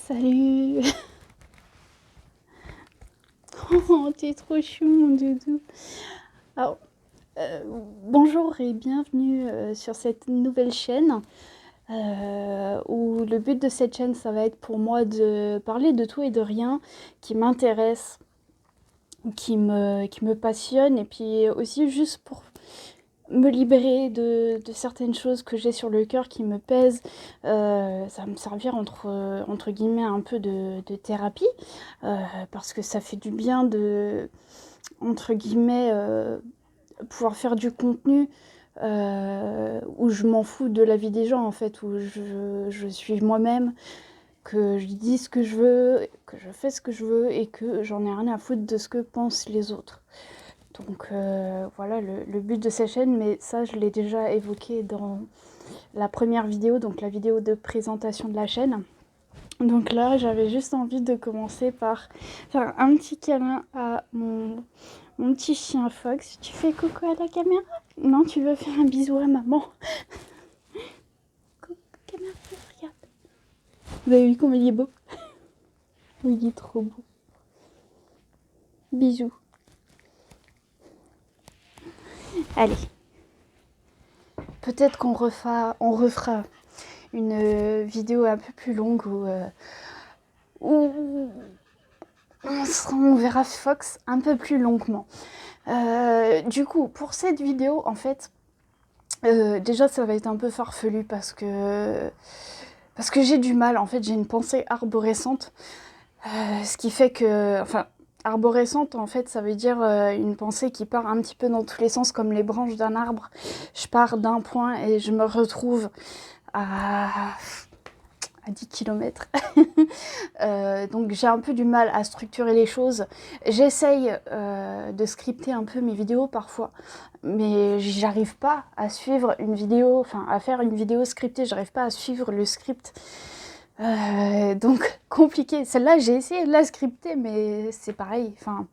Salut. Oh, t'es trop chou, mon doudou. Alors, bonjour et bienvenue sur cette nouvelle chaîne où le but de cette chaîne, ça va être pour moi de parler de tout et de rien qui m'intéresse, qui me passionne, et puis aussi juste pour me libérer de certaines choses que j'ai sur le cœur qui me pèsent. Ça va me servir entre guillemets un peu de thérapie, parce que ça fait du bien de, entre guillemets, pouvoir faire du contenu où je m'en fous de la vie des gens, en fait, où je suis moi-même, que je dis ce que je veux, que je fais ce que je veux et que j'en ai rien à foutre de ce que pensent les autres. Donc voilà le but de cette chaîne, mais ça je l'ai déjà évoqué dans la première vidéo, donc la vidéo de présentation de la chaîne. Donc là j'avais juste envie de commencer par faire un petit câlin à mon petit chien Fox. Tu fais coucou à la caméra? Non, tu veux faire un bisou à maman? Coucou caméra, regarde. Vous avez vu comme il est beau? Il est trop beau. Bisous. Allez. Peut-être qu'on refera une vidéo un peu plus longue où on verra Fox un peu plus longuement. Du coup, pour cette vidéo, en fait, déjà ça va être un peu farfelu parce que j'ai du mal, en fait, j'ai une pensée arborescente, ce qui fait que, enfin, arborescente, en fait, ça veut dire une pensée qui part un petit peu dans tous les sens, comme les branches d'un arbre. Je pars d'un point et je me retrouve à 10 km. Donc j'ai un peu du mal à structurer les choses. J'essaye de scripter un peu mes vidéos parfois, mais j'arrive pas à suivre une vidéo, enfin à faire une vidéo scriptée, j'arrive pas à suivre le script. Donc compliqué. Celle-là, j'ai essayé de la scripter, mais c'est pareil. Enfin,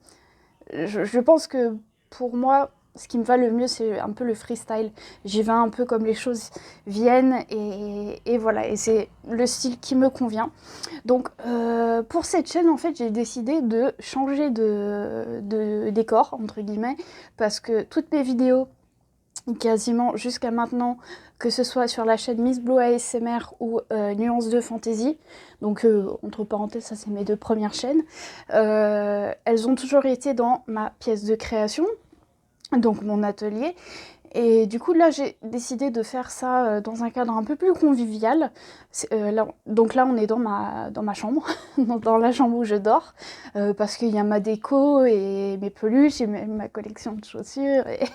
je pense que pour moi, ce qui me va le mieux, c'est un peu le freestyle. J'y vais un peu comme les choses viennent, et voilà. Et c'est le style qui me convient. Donc, pour cette chaîne, en fait, j'ai décidé de changer de décor, entre guillemets, parce que toutes mes vidéos, quasiment jusqu'à maintenant, que ce soit sur la chaîne Miss Blue ASMR ou Nuance de Fantasy, donc entre parenthèses, ça c'est mes deux premières chaînes, elles ont toujours été dans ma pièce de création, donc mon atelier. Et du coup là j'ai décidé de faire ça dans un cadre un peu plus convivial. Donc là on est dans ma chambre, dans la chambre où je dors, parce qu'il y a ma déco et mes peluches et ma collection de chaussures, et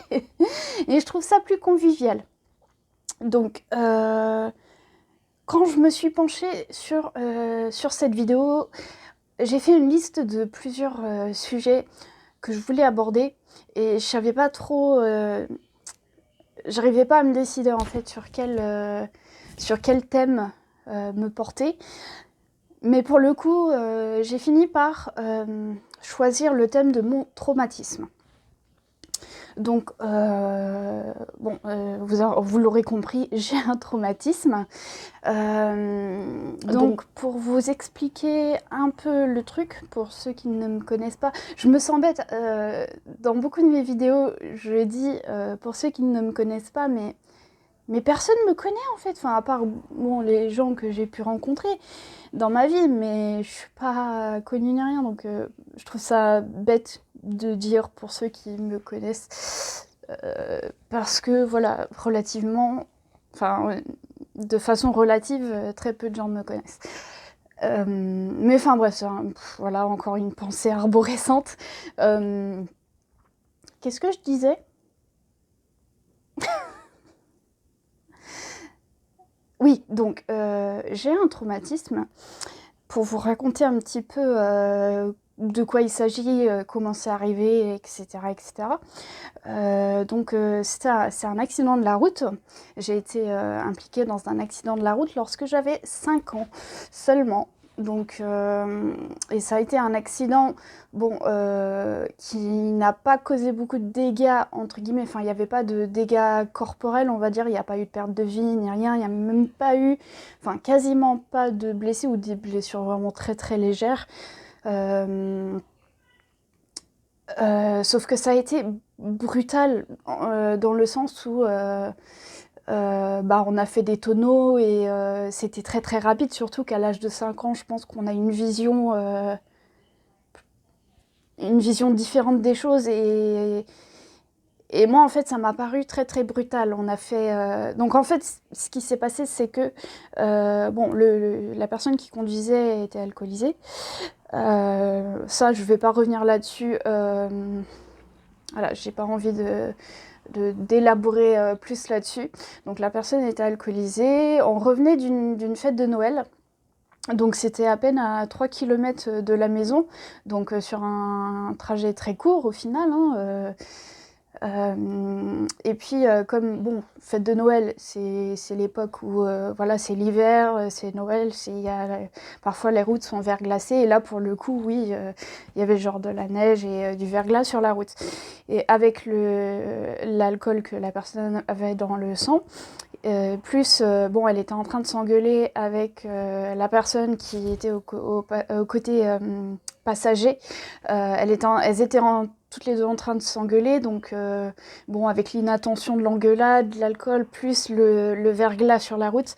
je trouve ça plus convivial. Donc quand je me suis penchée sur cette vidéo, j'ai fait une liste de plusieurs sujets que je voulais aborder, et je savais pas trop, j'arrivais pas à me décider en fait sur quel thème me porter. Mais pour le coup, j'ai fini par choisir le thème de mon traumatisme. Donc, bon, vous l'aurez compris, j'ai un traumatisme. Donc, pour vous expliquer un peu le truc, pour ceux qui ne me connaissent pas, je me sens bête. Dans beaucoup de mes vidéos, je dis, pour ceux qui ne me connaissent pas, mais personne ne me connaît en fait, enfin, à part bon, les gens que j'ai pu rencontrer dans ma vie, mais je suis pas connue ni rien, donc je trouve ça bête de dire pour ceux qui me connaissent, parce que voilà, relativement, enfin, de façon relative, très peu de gens me connaissent. Mais enfin bref, voilà, encore une pensée arborescente. Qu'est-ce que je disais? Oui, donc j'ai un traumatisme. Pour vous raconter un petit peu de quoi il s'agit, comment c'est arrivé, etc. etc. Donc c'est un accident de la route. J'ai été impliquée dans un accident de la route lorsque j'avais 5 ans seulement. Donc, et ça a été un accident, bon, qui n'a pas causé beaucoup de dégâts, entre guillemets. Enfin, il n'y avait pas de dégâts corporels, on va dire. Il n'y a pas eu de perte de vie, ni rien. Il n'y a même pas eu, enfin, quasiment pas de blessés ou des blessures vraiment très très légères. Sauf que ça a été brutal dans le sens où on a fait des tonneaux et c'était très très rapide, surtout qu'à l'âge de 5 ans, je pense qu'on a une vision différente des choses et moi en fait ça m'a paru très très brutal. On a fait donc en fait ce qui s'est passé c'est que la personne qui conduisait était alcoolisée. Ça je vais pas revenir là-dessus. Voilà, j'ai pas envie d'élaborer plus là-dessus. Donc la personne était alcoolisée, on revenait d'une fête de Noël, donc c'était à peine à 3 km de la maison, donc sur un trajet très court au final, hein, et puis comme bon, fête de Noël, c'est l'époque où voilà, c'est l'hiver, c'est Noël, parfois les routes sont verglacées et là pour le coup oui, il y avait genre de la neige et du verglas sur la route. Et avec l'alcool que la personne avait dans le sang, plus bon, elle était en train de s'engueuler avec la personne qui était au côté passager. Elles étaient toutes les deux en train de s'engueuler, donc bon, avec l'inattention de l'engueulade, l'alcool, plus le verglas sur la route,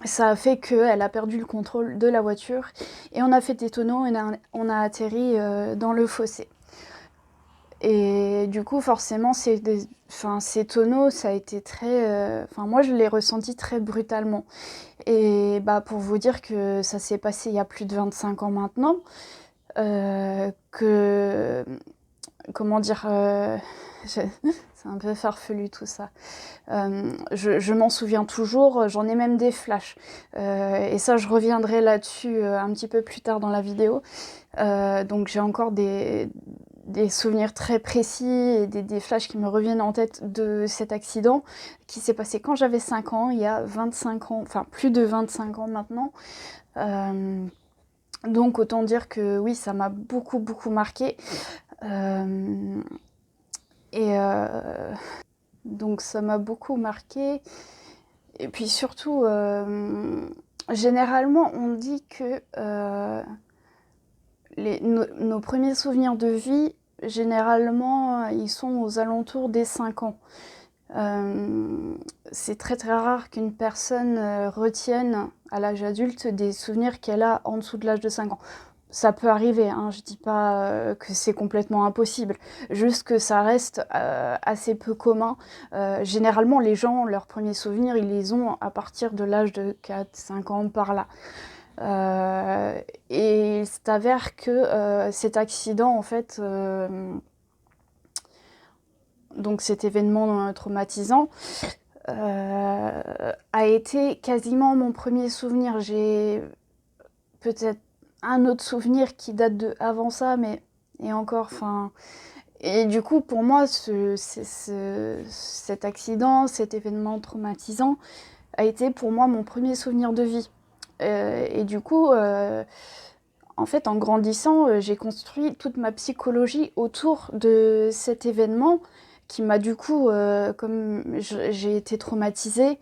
ça a fait qu'elle a perdu le contrôle de la voiture et on a fait des tonneaux et on a atterri dans le fossé. Et du coup, forcément, ces tonneaux, ça a été très... moi, je l'ai ressenti très brutalement. Et bah, pour vous dire que ça s'est passé il y a plus de 25 ans maintenant, que... Comment dire c'est un peu farfelu tout ça. Je m'en souviens toujours, j'en ai même des flashs. Et ça, je reviendrai là-dessus un petit peu plus tard dans la vidéo. Donc j'ai encore des souvenirs très précis et des flashs qui me reviennent en tête de cet accident qui s'est passé quand j'avais 5 ans, il y a 25 ans, enfin plus de 25 ans maintenant. Donc autant dire que oui, ça m'a beaucoup beaucoup marqué. Donc ça m'a beaucoup marqué. Et puis surtout, généralement on dit que nos premiers souvenirs de vie, généralement, ils sont aux alentours des 5 ans. C'est très très rare qu'une personne retienne à l'âge adulte des souvenirs qu'elle a en dessous de l'âge de 5 ans. Ça peut arriver, hein, je dis pas que c'est complètement impossible, juste que ça reste assez peu commun. Généralement, les gens, leurs premiers souvenirs, ils les ont à partir de l'âge de 4-5 ans par là. Et il s'avère que cet accident, en fait, donc cet événement traumatisant, a été quasiment mon premier souvenir. J'ai peut-être un autre souvenir qui date de avant ça, mais et encore, enfin... Et du coup, pour moi, cet accident, cet événement traumatisant, a été pour moi mon premier souvenir de vie. Et du coup, en fait, en grandissant, j'ai construit toute ma psychologie autour de cet événement qui m'a du coup, comme j'ai été traumatisée,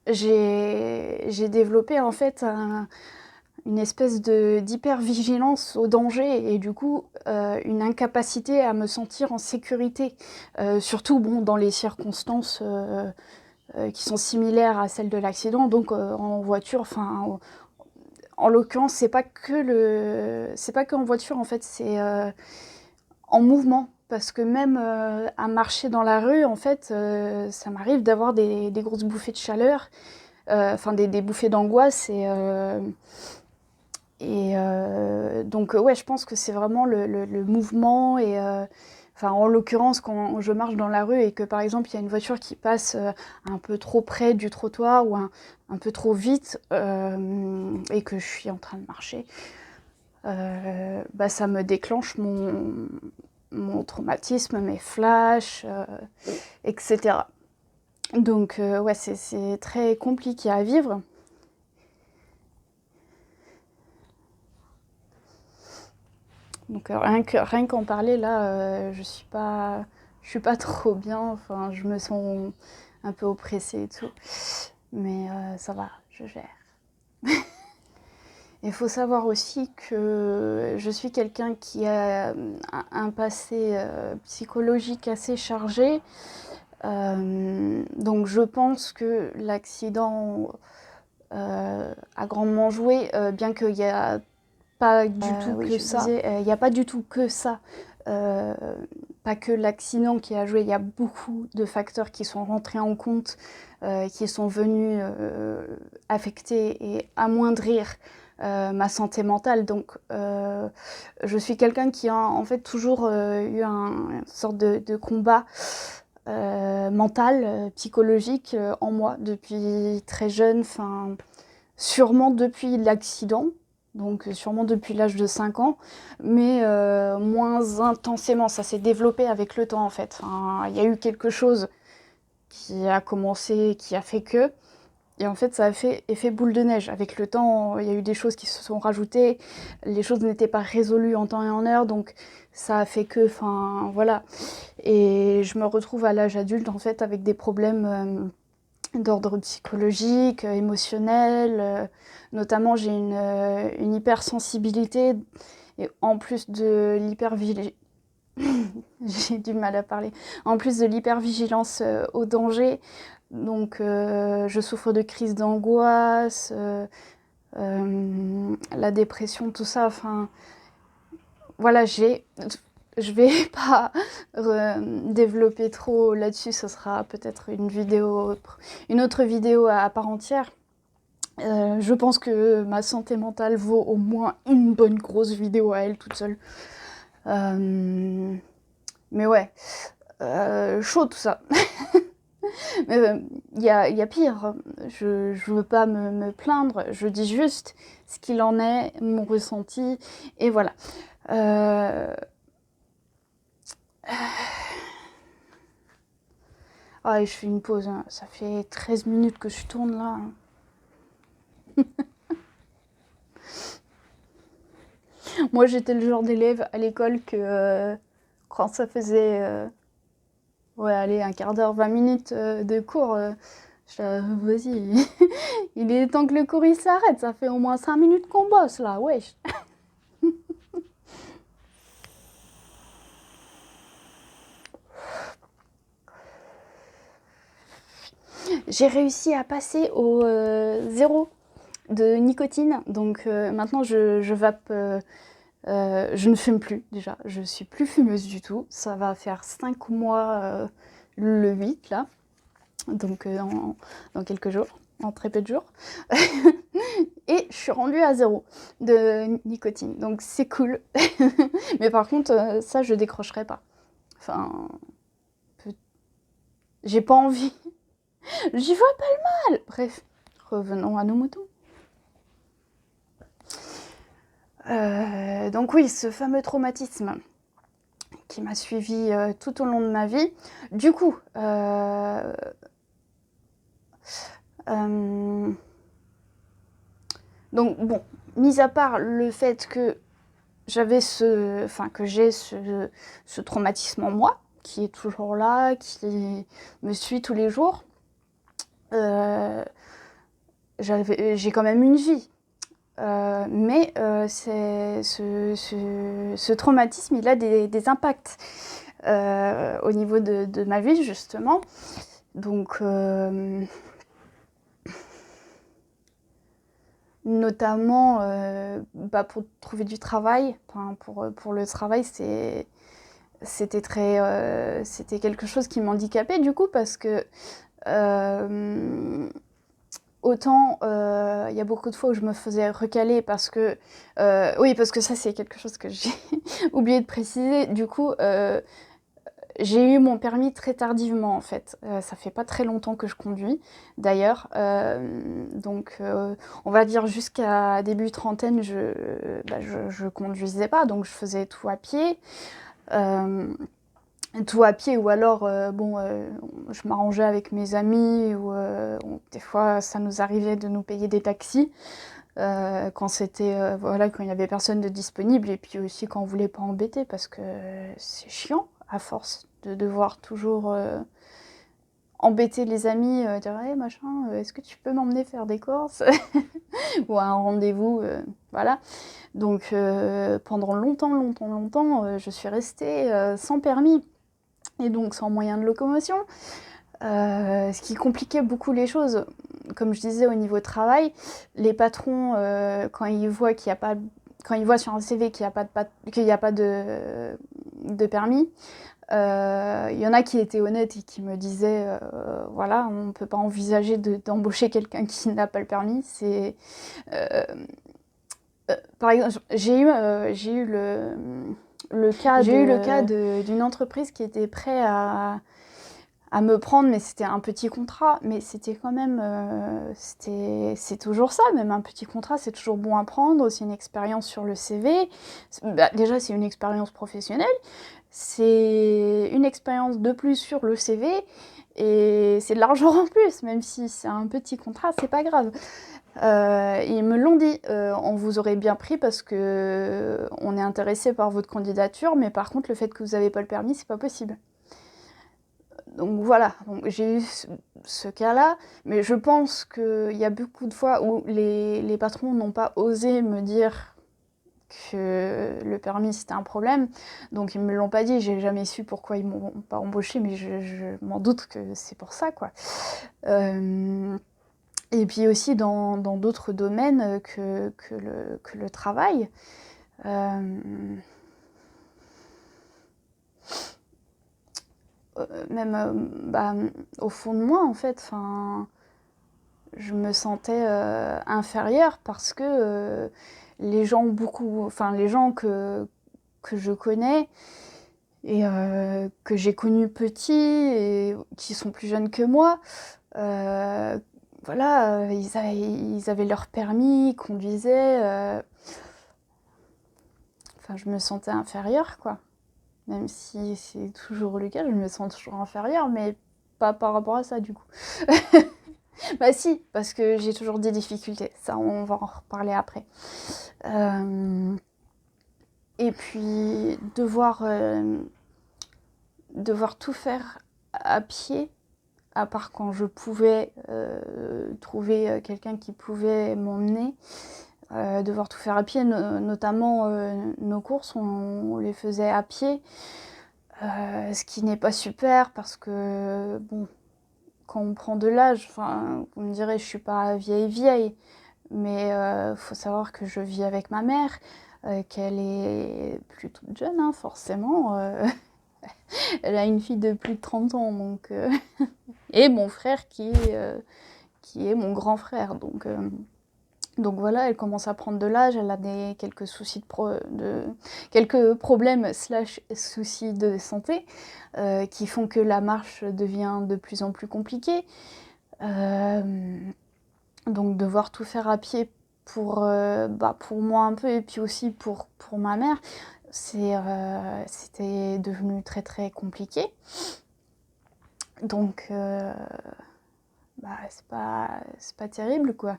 j'ai développé en fait une espèce d'hypervigilance au danger et du coup une incapacité à me sentir en sécurité, surtout bon, dans les circonstances qui sont similaires à celles de l'accident, donc en voiture, enfin en l'occurrence c'est pas qu'en voiture en fait, c'est en mouvement. Parce que même à marcher dans la rue, en fait, ça m'arrive d'avoir des grosses bouffées de chaleur, enfin des bouffées d'angoisse donc ouais, je pense que c'est vraiment le mouvement et enfin en l'occurrence quand je marche dans la rue et que par exemple il y a une voiture qui passe un peu trop près du trottoir ou un peu trop vite et que je suis en train de marcher, ça me déclenche mon traumatisme, mes flashs, etc. Donc ouais, c'est très compliqué à vivre. Donc rien qu'en parler là, je suis pas trop bien. Enfin, je me sens un peu oppressée et tout. Mais ça va, je gère. Il faut savoir aussi que je suis quelqu'un qui a un passé psychologique assez chargé. Donc je pense que l'accident a grandement joué, bien qu'il n'y a pas du tout Oui, que je ça. disais, Il n'y a pas du tout que ça. Pas que l'accident qui a joué, il y a beaucoup de facteurs qui sont rentrés en compte, qui sont venus affecter et amoindrir ma santé mentale. Donc, je suis quelqu'un qui a en fait toujours eu une sorte de combat mental, psychologique en moi depuis très jeune, enfin, sûrement depuis l'accident, donc sûrement depuis l'âge de 5 ans, mais moins intensément. Ça s'est développé avec le temps en fait. Enfin, il y a eu quelque chose qui a commencé, qui a fait que. Et en fait, ça a fait effet boule de neige. Avec le temps, il y a eu des choses qui se sont rajoutées. Les choses n'étaient pas résolues en temps et en heure, donc ça a fait que, enfin, voilà. Et je me retrouve à l'âge adulte, en fait, avec des problèmes d'ordre psychologique, émotionnel. Notamment, j'ai une hypersensibilité. Et en plus de l'hypervigilance, j'ai du mal à parler. En plus de l'hypervigilance au danger, donc je souffre de crises d'angoisse, la dépression, tout ça. Enfin, voilà, je vais pas développer trop là-dessus. Ce sera peut-être une autre vidéo à part entière. Je pense que ma santé mentale vaut au moins une bonne grosse vidéo à elle toute seule. Mais ouais, chaud tout ça. Mais y a pire. Je veux pas me plaindre. Je dis juste ce qu'il en est, mon ressenti, et voilà. Ah, et je fais une pause, hein. Ça fait 13 minutes que je tourne là. Moi, j'étais le genre d'élève à l'école que quand ça faisait ouais, allez, un quart d'heure, 20 minutes de cours, vas-y, il est temps que le cours il s'arrête. Ça fait au moins 5 minutes qu'on bosse là, wesh. J'ai réussi à passer au zéro de nicotine. Donc maintenant, je vape. Je ne fume plus déjà. Je suis plus fumeuse du tout. Ça va faire 5 mois le 8 là. Donc dans quelques jours. En très peu de jours. Et je suis rendue à zéro de nicotine. Donc c'est cool. Mais par contre, ça, je décrocherai pas. Enfin, j'ai pas envie. J'y vois pas le mal. Bref, revenons à nos moutons. Donc oui, ce fameux traumatisme qui m'a suivi tout au long de ma vie. Du coup, donc bon, mis à part le fait que j'ai ce traumatisme en moi, qui est toujours là, qui me suit tous les jours, j'ai quand même une vie. Mais ce traumatisme, il a des impacts au niveau de ma vie, justement. Donc, notamment pour trouver du travail, enfin, pour le travail, c'était quelque chose qui m'handicapait du coup, parce que autant il y a beaucoup de fois où je me faisais recaler parce que oui, parce que ça c'est quelque chose que j'ai oublié de préciser. Du coup, j'ai eu mon permis très tardivement en fait. Ça fait pas très longtemps que je conduis d'ailleurs. Donc on va dire jusqu'à début trentaine, je conduisais pas, donc je faisais tout à pied. tout à pied, ou alors je m'arrangeais avec mes amis, ou des fois ça nous arrivait de nous payer des taxis quand c'était quand il y avait personne de disponible, et puis aussi quand on voulait pas embêter, parce que c'est chiant à force de devoir toujours embêter les amis, dire hey, machin, est-ce que tu peux m'emmener faire des courses ou à un rendez-vous, voilà. Donc pendant longtemps, je suis restée sans permis, et donc sans moyen de locomotion, ce qui compliquait beaucoup les choses. Comme je disais, au niveau travail, les patrons, quand ils voient qu'il y a pas, quand ils voient sur un CV qu'il n'y a pas de permis, il y en a qui étaient honnêtes et qui me disaient voilà, on ne peut pas envisager d'embaucher quelqu'un qui n'a pas le permis. Euh, Par exemple, j'ai eu le cas d'une entreprise qui était prête à me prendre, mais c'était un petit contrat, mais c'était quand même, c'est toujours ça, même un petit contrat, c'est toujours bon à prendre, c'est une expérience sur le CV, déjà c'est une expérience professionnelle, c'est une expérience de plus sur le CV, et c'est de l'argent en plus, même si c'est un petit contrat, c'est pas grave. Ils me l'ont dit, on vous aurait bien pris parce que on est intéressé par votre candidature, mais par contre le fait que vous n'avez pas le permis, c'est pas possible. Donc voilà, donc j'ai eu ce cas-là, mais je pense qu'il y a beaucoup de fois où les patrons n'ont pas osé me dire que le permis c'était un problème, donc ils me l'ont pas dit, j'ai jamais su pourquoi ils m'ont pas embauché, mais je m'en doute que c'est pour ça, quoi. Et puis aussi dans d'autres domaines que le travail. Même au fond de moi, en fait, je me sentais inférieure parce que les gens que je connais et que j'ai connus petits et qui sont plus jeunes que moi, voilà, ils avaient leur permis, ils conduisaient. Enfin, je me sentais inférieure, quoi. Même si c'est toujours le cas, je me sens toujours inférieure, mais pas par rapport à ça, du coup. Bah si, parce que j'ai toujours des difficultés. Ça, on va en reparler après. Et puis, devoir tout faire à pied, à part quand je pouvais trouver quelqu'un qui pouvait m'emmener, devoir tout faire à pied, notamment nos courses, on les faisait à pied, ce qui n'est pas super parce que, bon, quand on prend de l'âge, enfin, vous me direz, je suis pas vieille, mais faut savoir que je vis avec ma mère, qu'elle est plus toute jeune, hein, forcément. Elle a une fille de plus de 30 ans, donc, et mon frère qui est mon grand frère. Donc voilà, elle commence à prendre de l'âge, elle a quelques soucis quelques problèmes / soucis de santé qui font que la marche devient de plus en plus compliquée. Donc devoir tout faire à pied pour moi un peu, et puis aussi pour ma mère, c'était devenu très très compliqué. Donc c'est pas terrible, quoi.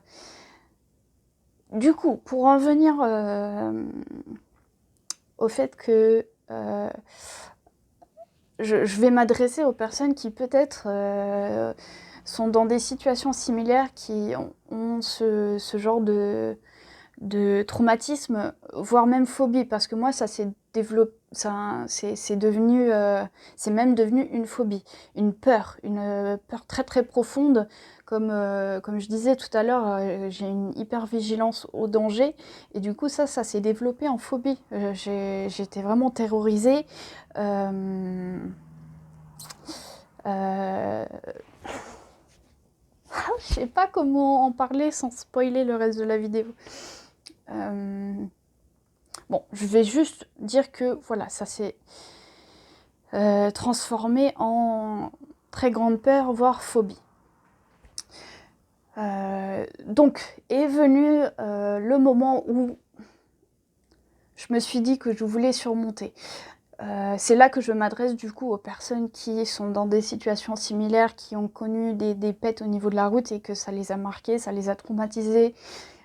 Du coup, pour en venir au fait que je vais m'adresser aux personnes qui peut-être sont dans des situations similaires, qui ont ce genre de traumatisme, voire même phobie, parce que moi ça s'est développé, c'est même devenu une phobie, une peur très très profonde, comme je disais tout à l'heure, j'ai une hypervigilance au danger, et du coup ça s'est développé en phobie. J'étais vraiment terrorisée. Je sais pas comment en parler sans spoiler le reste de la vidéo. Bon, je vais juste dire que voilà, ça s'est transformé en très grande peur, voire phobie. Donc est venu le moment où je me suis dit que je voulais surmonter. C'est là que je m'adresse du coup aux personnes qui sont dans des situations similaires, qui ont connu des pets au niveau de la route et que ça les a marqués, ça les a traumatisés,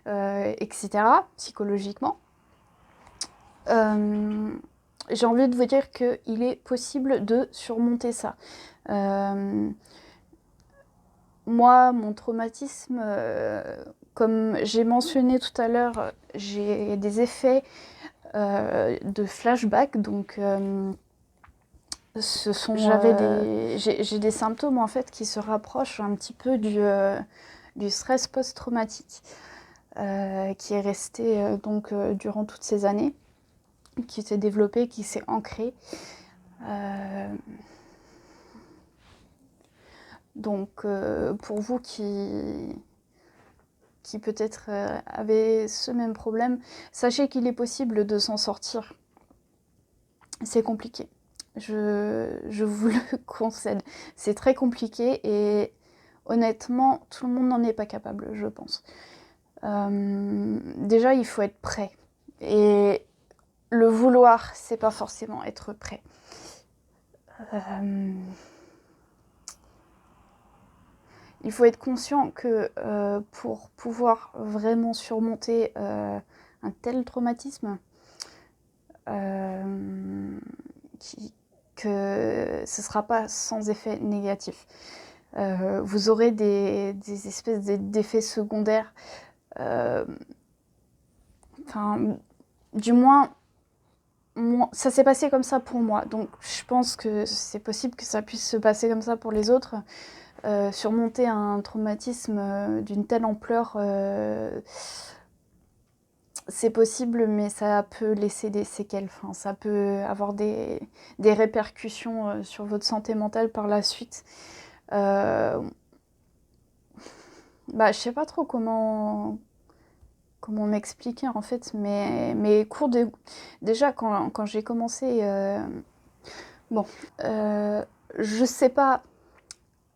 etc. psychologiquement. J'ai envie de vous dire qu'il est possible de surmonter ça. Moi, mon traumatisme, comme j'ai mentionné tout à l'heure, j'ai des effets de flashback, donc j'ai des symptômes en fait qui se rapprochent un petit peu du stress post-traumatique qui est resté durant toutes ces années, qui s'est développé, qui s'est ancré. Donc pour vous qui peut-être avez ce même problème, sachez qu'il est possible de s'en sortir. C'est compliqué. Je vous le concède. C'est très compliqué et honnêtement, tout le monde n'en est pas capable, je pense. Déjà, il faut être prêt. Et le vouloir, c'est pas forcément être prêt. Il faut être conscient que pour pouvoir vraiment surmonter un tel traumatisme, que ce ne sera pas sans effet négatif. Vous aurez des espèces d'effets secondaires. Du moins, ça s'est passé comme ça pour moi. Donc je pense que c'est possible que ça puisse se passer comme ça pour les autres. Surmonter un traumatisme d'une telle ampleur, c'est possible, mais ça peut laisser des séquelles. Enfin, ça peut avoir des répercussions sur votre santé mentale par la suite. Je sais pas trop comment m'expliquer en fait, mais mes cours de... Déjà, quand j'ai commencé... je sais pas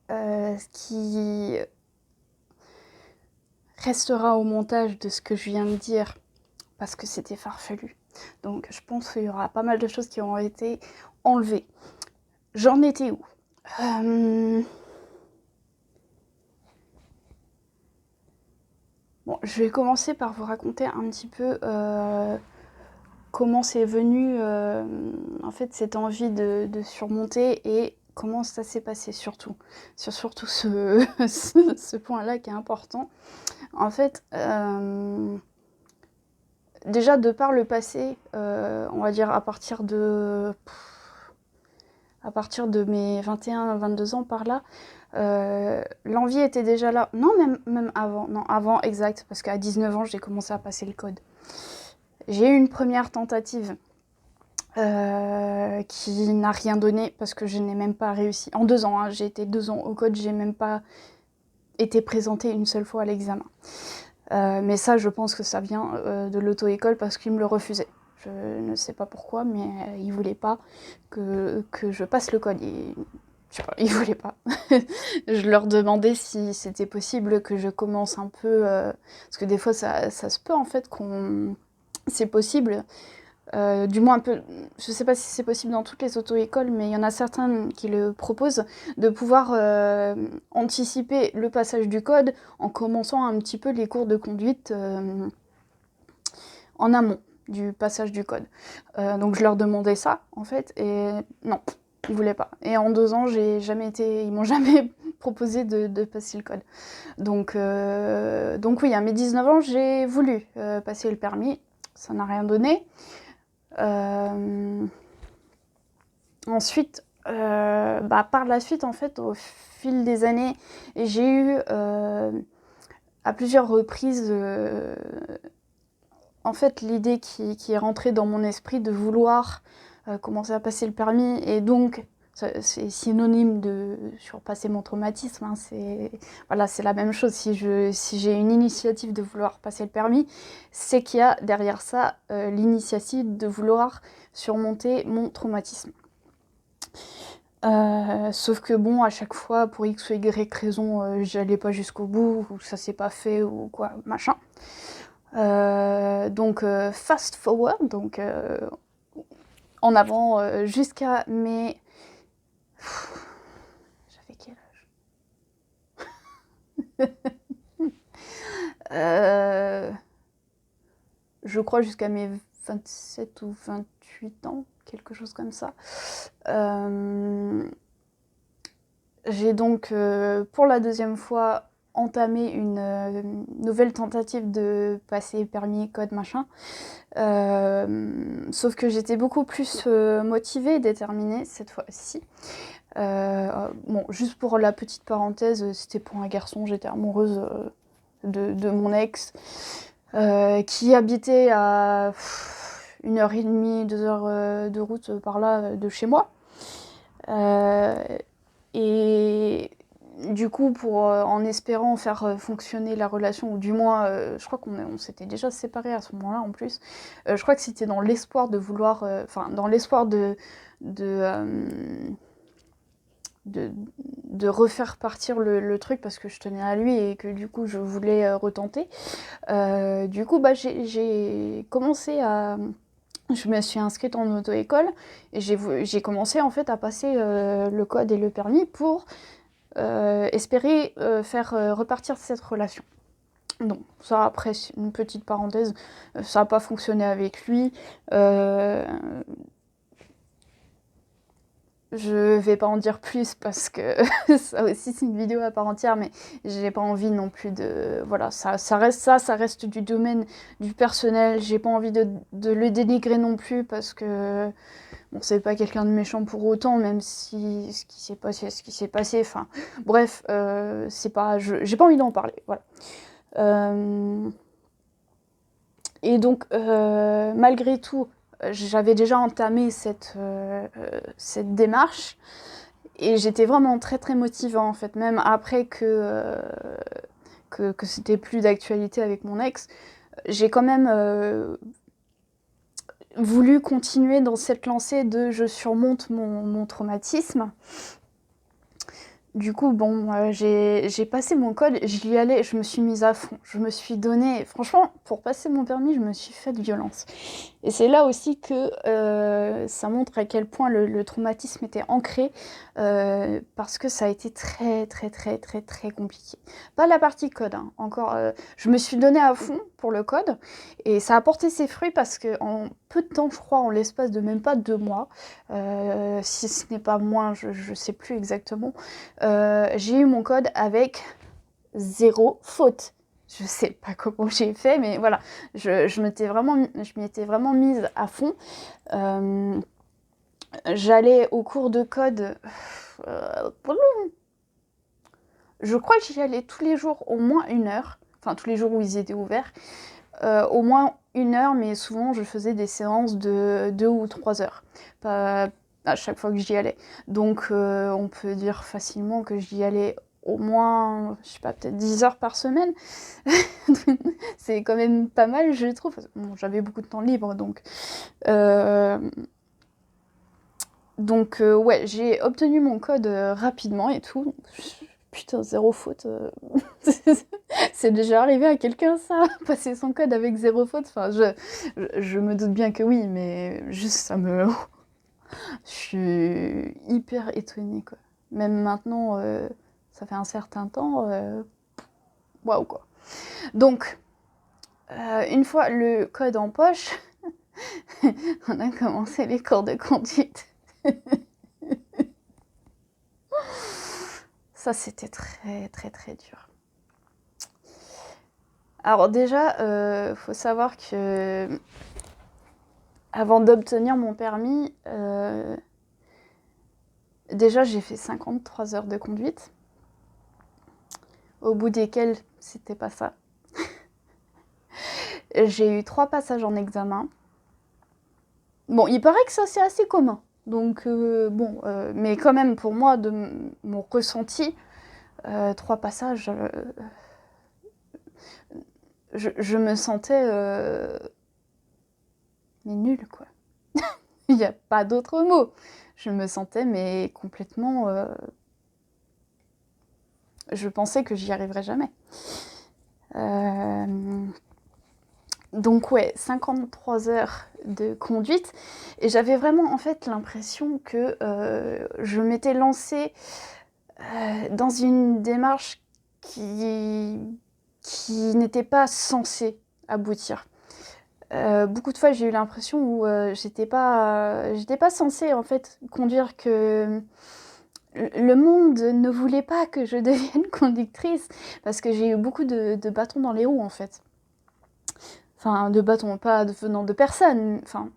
ce qui restera au montage de ce que je viens de dire, parce que c'était farfelu. Donc je pense qu'il y aura pas mal de choses qui ont été enlevées. J'en étais où ? Bon, je vais commencer par vous raconter un petit peu comment c'est venu en fait cette envie de surmonter et comment ça s'est passé surtout. Surtout ce point-là qui est important. En fait, déjà de par le passé, on va dire à partir de mes 21-22 ans par là, l'envie était déjà là. Non, même avant. Non, avant, exact. Parce qu'à 19 ans, j'ai commencé à passer le code. J'ai eu une première tentative qui n'a rien donné parce que je n'ai même pas réussi. En 2 ans, hein, j'ai été 2 ans au code, j'ai même pas été présentée une seule fois à l'examen. Mais ça, je pense que ça vient de l'auto-école parce qu'ils me le refusaient. Je ne sais pas pourquoi, mais ils voulaient pas que je passe le code. Je sais pas, ils voulaient pas. Je leur demandais si c'était possible que je commence un peu... parce que des fois, ça se peut en fait qu'on... C'est possible. Du moins un peu, je sais pas si c'est possible dans toutes les auto-écoles, mais il y en a certaines qui le proposent, de pouvoir anticiper le passage du code en commençant un petit peu les cours de conduite en amont du passage du code. Donc je leur demandais ça, en fait, et non, ils voulaient pas. Et en 2 ans, ils m'ont jamais proposé de passer le code. Donc oui, à mes 19 ans, j'ai voulu passer le permis, ça n'a rien donné. Ensuite, par la suite, en fait, au fil des années, j'ai eu à plusieurs reprises en fait l'idée qui est rentrée dans mon esprit de vouloir commencer à passer le permis, et donc c'est synonyme de surpasser mon traumatisme, hein, c'est la même chose. Si j'ai une initiative de vouloir passer le permis, c'est qu'il y a derrière ça l'initiative de vouloir surmonter mon traumatisme. Sauf que bon, à chaque fois, pour X ou Y raison, j'allais pas jusqu'au bout, ou ça s'est pas fait, ou quoi, machin. Donc fast forward, donc en avant jusqu'à mes... J'avais quel âge? Je crois jusqu'à mes 27 ou 28 ans, quelque chose comme ça. J'ai donc, pour la deuxième fois, entamé une nouvelle tentative de passer permis, code, machin. Sauf que j'étais beaucoup plus motivée et déterminée cette fois-ci. Bon, juste pour la petite parenthèse, c'était pour un garçon, j'étais amoureuse de mon ex, qui habitait à 1h30, 2h de route par là de chez moi. Et du coup, en espérant faire fonctionner la relation, ou du moins, je crois qu'on s'était déjà séparés à ce moment-là en plus, je crois que c'était dans l'espoir de vouloir, dans l'espoir de refaire partir le truc parce que je tenais à lui et que du coup je voulais retenter. Du coup, j'ai commencé à... Je me suis inscrite en auto-école et j'ai commencé en fait à passer le code et le permis pour espérer faire repartir cette relation. Donc ça, après, c'est une petite parenthèse, ça n'a pas fonctionné avec lui. Je vais pas en dire plus parce que ça aussi c'est une vidéo à part entière, mais j'ai pas envie non plus de... Voilà, ça reste du domaine du personnel, j'ai pas envie de le dénigrer non plus parce que... Bon, c'est pas quelqu'un de méchant pour autant, même si ce qui s'est passé, enfin... Bref, c'est pas... J'ai pas envie d'en parler, voilà. Et donc, malgré tout, j'avais déjà entamé cette démarche et j'étais vraiment très très motivée en fait, même après que c'était plus d'actualité avec mon ex, j'ai quand même voulu continuer dans cette lancée de je surmonte mon traumatisme. Du coup, bon, j'ai passé mon code, j'y allais, je me suis mise à fond. Je me suis donné... Franchement, pour passer mon permis, je me suis faite violence. Et c'est là aussi que ça montre à quel point le traumatisme était ancré, parce que ça a été très, très, très, très, très compliqué. Pas la partie code, hein. Encore, je me suis donnée à fond pour le code, et ça a porté ses fruits parce qu'en peu de temps, je crois, en l'espace de même pas 2 mois, si ce n'est pas moins, je sais plus exactement, j'ai eu mon code avec 0 faute. Je sais pas comment j'ai fait, mais voilà, je m'y étais vraiment mise à fond. J'allais au cours de code, je crois que j'y allais tous les jours au moins 1 heure, enfin tous les jours où ils étaient ouverts, au moins 1 heure, mais souvent je faisais des séances de 2 ou 3 heures, pas à chaque fois que j'y allais. Donc on peut dire facilement que j'y allais au moins, je sais pas, peut-être 10 heures par semaine. C'est quand même pas mal, je trouve. Bon, j'avais beaucoup de temps libre, donc... ouais, j'ai obtenu mon code rapidement et tout. Putain, 0 faute. C'est déjà arrivé à quelqu'un, ça? Passer son code avec 0 faute? Enfin, je me doute bien que oui, mais juste ça me... Je suis hyper étonnée, quoi. Même maintenant, ça fait un certain temps, waouh, quoi. Donc, une fois le code en poche, on a commencé les cours de conduite. Ça, c'était très, très, très dur. Alors déjà, faut savoir que avant d'obtenir mon permis, déjà j'ai fait 53 heures de conduite, au bout desquelles c'était pas ça. J'ai eu 3 passages en examen. Bon, il paraît que ça c'est assez commun, donc bon, mais quand même pour moi, de mon ressenti, 3 passages, je me sentais mais nulle, quoi. Il n'y a pas d'autre mot. Je me sentais mais complètement... je pensais que j'y arriverais jamais. Donc ouais, 53 heures de conduite. Et j'avais vraiment en fait l'impression que je m'étais lancée dans une démarche qui, qui n'était pas censée aboutir. Beaucoup de fois, j'ai eu l'impression où j'étais pas censée en fait conduire, que le monde ne voulait pas que je devienne conductrice, parce que j'ai eu beaucoup de bâtons dans les roues en fait. Enfin, de bâtons, pas venant de personne. Enfin,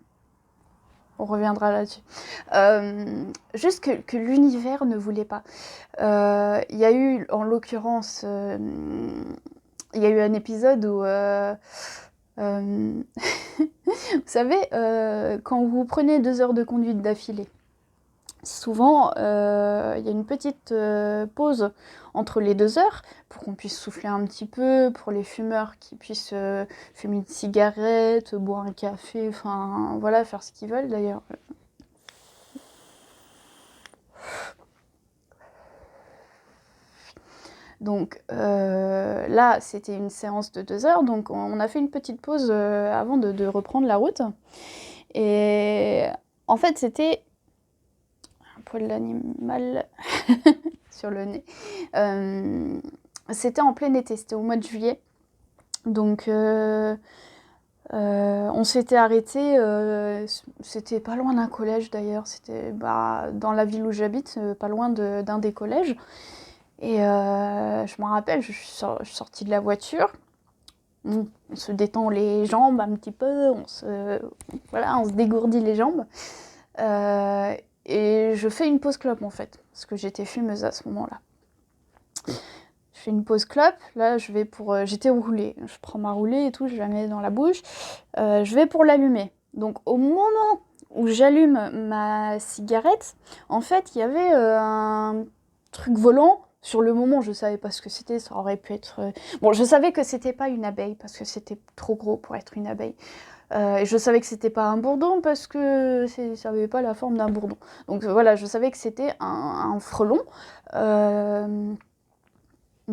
on reviendra là-dessus. Juste que l'univers ne voulait pas. Il y a eu, en l'occurrence, il y a eu un épisode où vous savez, quand vous prenez 2 heures de conduite d'affilée, souvent, il y a une petite pause entre les 2 heures pour qu'on puisse souffler un petit peu, pour les fumeurs qui puissent fumer une cigarette, boire un café, enfin voilà, faire ce qu'ils veulent d'ailleurs. Donc là, c'était une séance de 2 heures, donc on a fait une petite pause avant de reprendre la route. Et en fait, c'était un poil d'animal sur le nez. C'était en plein été, c'était au mois de juillet. Donc on s'était arrêté, c'était pas loin d'un collège d'ailleurs, c'était dans la ville où j'habite, pas loin d'un des collèges. Et je me rappelle, je suis sortie de la voiture. On se détend les jambes un petit peu, on se dégourdit les jambes. Et je fais une pause clope en fait, parce que j'étais fumeuse à ce moment-là. Je fais une pause clope, là j'étais roulée, je prends ma roulée et tout, je la mets dans la bouche, je vais pour l'allumer. Donc au moment où j'allume ma cigarette, en fait il y avait un truc volant. Sur le moment, je savais pas ce que c'était, ça aurait pu être... Bon, je savais que c'était pas une abeille, parce que c'était trop gros pour être une abeille. Et je savais que c'était pas un bourdon, parce que ça avait pas la forme d'un bourdon. Donc voilà, je savais que c'était un frelon. Mais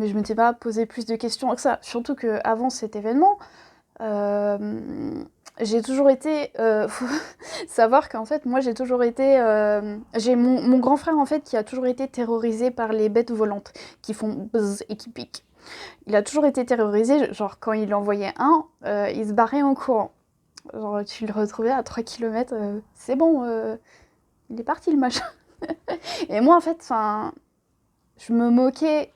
je m'étais pas posé plus de questions que ça. Surtout qu'avant cet événement, j'ai toujours été... faut savoir qu'en fait, moi, j'ai toujours été... j'ai mon grand frère, en fait, qui a toujours été terrorisé par les bêtes volantes, qui font buzz et qui piquent. Il a toujours été terrorisé, genre quand il en voyait un, il se barrait en courant. Genre tu le retrouvais à 3 km, c'est bon, il est parti le machin. Et moi, en fait, je me moquais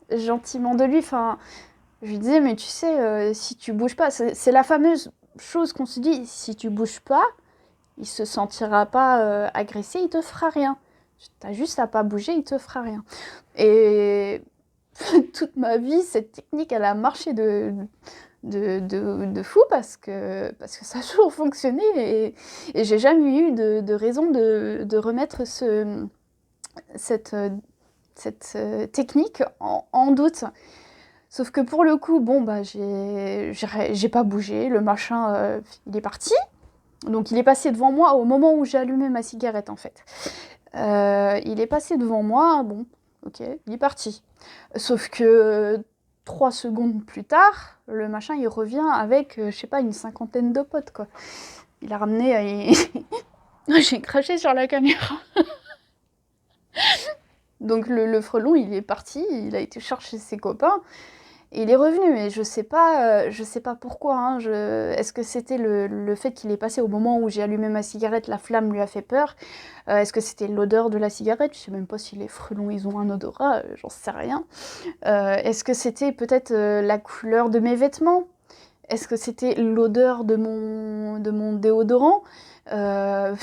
gentiment de lui, je lui disais, mais tu sais, si tu bouges pas, c'est la fameuse chose qu'on se dit, si tu bouges pas, il se sentira pas agressé, il te fera rien. T'as juste à pas bouger, il te fera rien. Et toute ma vie, cette technique, elle a marché de fou, parce que ça a toujours fonctionné, et j'ai jamais eu de raison de remettre cette technique en doute. Sauf que pour le coup, bon, j'ai pas bougé, le machin, il est parti. Donc il est passé devant moi au moment où j'ai allumé ma cigarette, en fait. Il est passé devant moi, bon, ok, il est parti. Sauf que 3 secondes plus tard, le machin, il revient avec, je sais pas, une cinquantaine de potes, quoi. Il a ramené... J'ai craché sur la caméra. Donc le frelon, il est parti, il a été chercher ses copains. Et il est revenu, et je sais pas pourquoi. Hein, est-ce que c'était le fait qu'il est passé au moment où j'ai allumé ma cigarette, la flamme lui a fait peur? Est-ce que c'était l'odeur de la cigarette? Je sais même pas si les frelons ils ont un odorat, j'en sais rien. Est-ce que c'était peut-être la couleur de mes vêtements? Est-ce que c'était l'odeur de mon déodorant? Va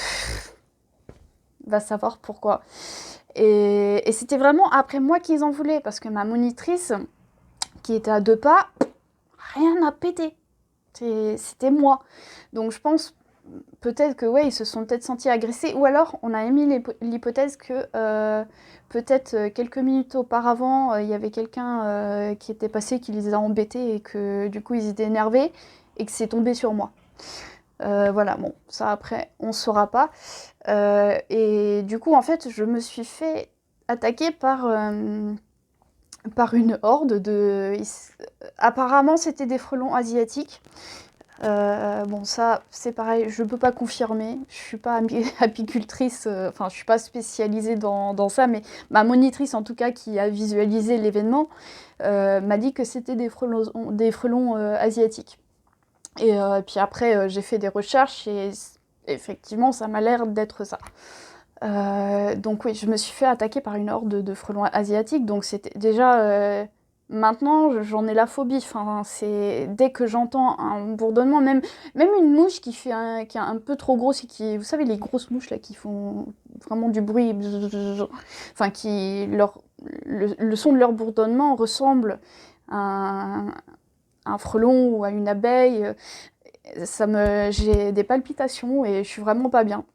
savoir pourquoi. Et c'était vraiment après moi qu'ils en voulaient, parce que ma monitrice, qui était à 2 pas, rien n'a pété. C'était moi. Donc je pense peut-être que ouais, ils se sont peut-être sentis agressés, ou alors on a émis l'hypothèse que peut-être quelques minutes auparavant, il y avait quelqu'un qui était passé, qui les a embêtés, et que du coup ils étaient énervés, et que c'est tombé sur moi. Voilà, bon, ça après, on saura pas. Et du coup, en fait, je me suis fait attaquer par une horde de... Apparemment, c'était des frelons asiatiques. Bon ça, c'est pareil, je peux pas confirmer, je suis pas apicultrice, enfin je suis pas spécialisée dans ça, mais ma monitrice en tout cas qui a visualisé l'événement m'a dit que c'était des frelons asiatiques. Et puis après, j'ai fait des recherches et effectivement, ça m'a l'air d'être ça. Donc oui, je me suis fait attaquer par une horde de frelons asiatiques, donc c'était déjà... maintenant, j'en ai la phobie. Enfin, c'est dès que j'entends un bourdonnement, même une mouche qui est un peu trop grosse et qui, vous savez, les grosses mouches là qui font vraiment du bruit, enfin le son de leur bourdonnement ressemble à un frelon ou à une abeille. J'ai des palpitations et je suis vraiment pas bien.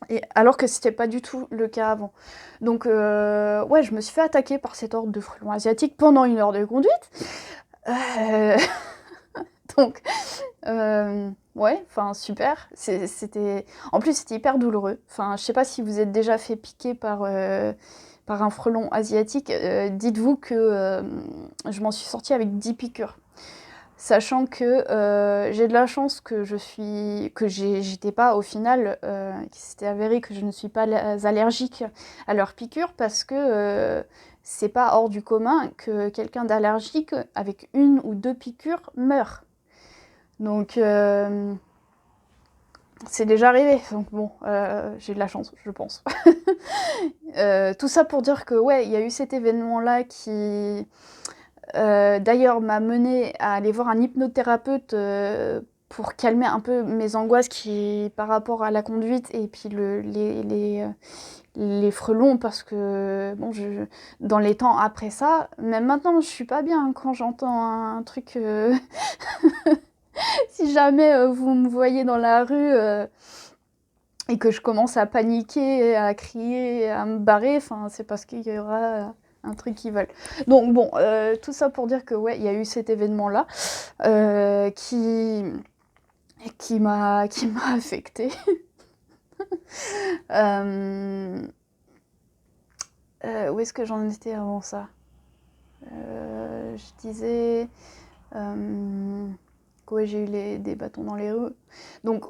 Et alors que c'était pas du tout le cas avant. Donc ouais, je me suis fait attaquer par cette horde de frelons asiatiques pendant 1 heure de conduite. Euh, donc ouais, enfin super. En plus c'était hyper douloureux. Enfin, je sais pas si vous êtes déjà fait piquer par un frelon asiatique. Dites-vous que je m'en suis sortie avec 10 piqûres. Sachant que j'ai de la chance que j'étais pas au final, qu'il s'était avéré que je ne suis pas allergique à leurs piqûres parce que c'est pas hors du commun que quelqu'un d'allergique avec 1 ou 2 piqûres meurt. Donc c'est déjà arrivé, donc bon, j'ai de la chance, je pense. Tout ça pour dire que ouais, il y a eu cet événement-là qui d'ailleurs m'a menée à aller voir un hypnothérapeute pour calmer un peu mes angoisses par rapport à la conduite et puis les frelons parce que bon, dans les temps après ça, même maintenant je suis pas bien quand j'entends un truc. Si jamais vous me voyez dans la rue et que je commence à paniquer, à crier, à me barrer, c'est parce qu'il y aura un truc qui vole. Donc bon, tout ça pour dire que ouais, il y a eu cet événement-là qui m'a affectée. Où est-ce que j'en étais avant ça? Je disais que ouais, j'ai eu des bâtons dans les roues. Donc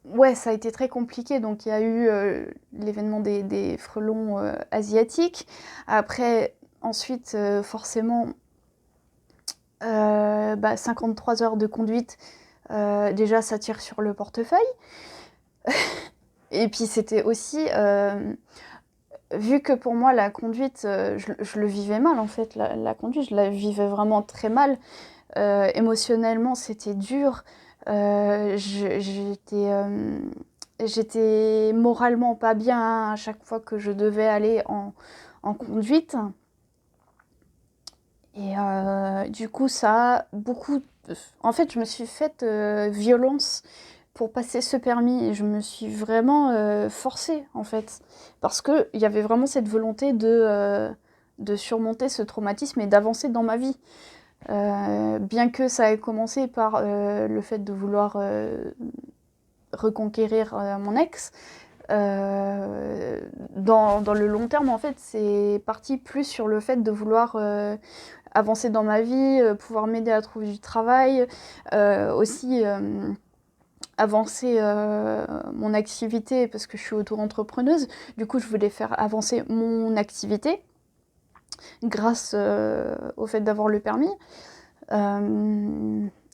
ouais, ça a été très compliqué. Donc il y a eu l'événement des frelons asiatiques. Après, ensuite, forcément, 53 heures de conduite, déjà ça tire sur le portefeuille. Et puis c'était aussi, vu que pour moi la conduite, je le vivais mal en fait, la conduite, je la vivais vraiment très mal. Émotionnellement, c'était dur. J'étais moralement pas bien à chaque fois que je devais aller en conduite. Et du coup, ça a beaucoup... En fait, je me suis faite violence pour passer ce permis et je me suis vraiment forcée, en fait. Parce qu'il y avait vraiment cette volonté de surmonter ce traumatisme et d'avancer dans ma vie. Bien que ça ait commencé par le fait de vouloir reconquérir mon ex, dans le long terme, en fait, c'est parti plus sur le fait de vouloir avancer dans ma vie, pouvoir m'aider à trouver du travail, aussi avancer mon activité parce que je suis auto-entrepreneuse. Du coup, je voulais faire avancer mon activité grâce au fait d'avoir le permis.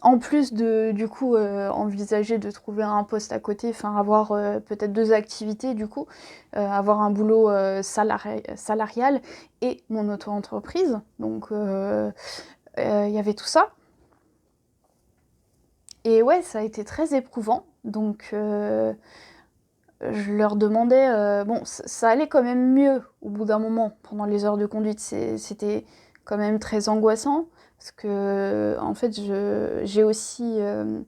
En plus de, du coup, envisager de trouver un poste à côté, enfin avoir peut-être 2 activités, du coup, avoir un boulot salarial et mon auto-entreprise. Donc, y avait tout ça. Et ouais, ça a été très éprouvant. Donc, je leur demandais... bon, ça allait quand même mieux au bout d'un moment, pendant les heures de conduite. C'était quand même très angoissant. Parce que, en fait, j'ai aussi... je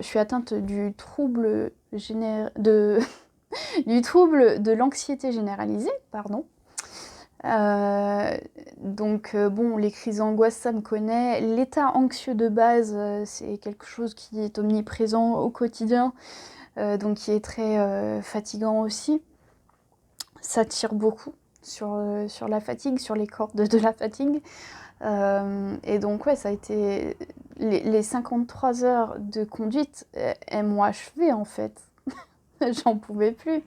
suis atteinte du trouble du trouble de l'anxiété généralisée, pardon. Donc bon, les crises d'angoisse, ça me connaît. L'état anxieux de base, c'est quelque chose qui est omniprésent au quotidien, donc qui est très fatigant aussi. Ça tire beaucoup sur la fatigue, sur les cordes de la fatigue. Et donc ouais, ça a été les 53 heures de conduite, elles m'ont achevée en fait. J'en pouvais plus.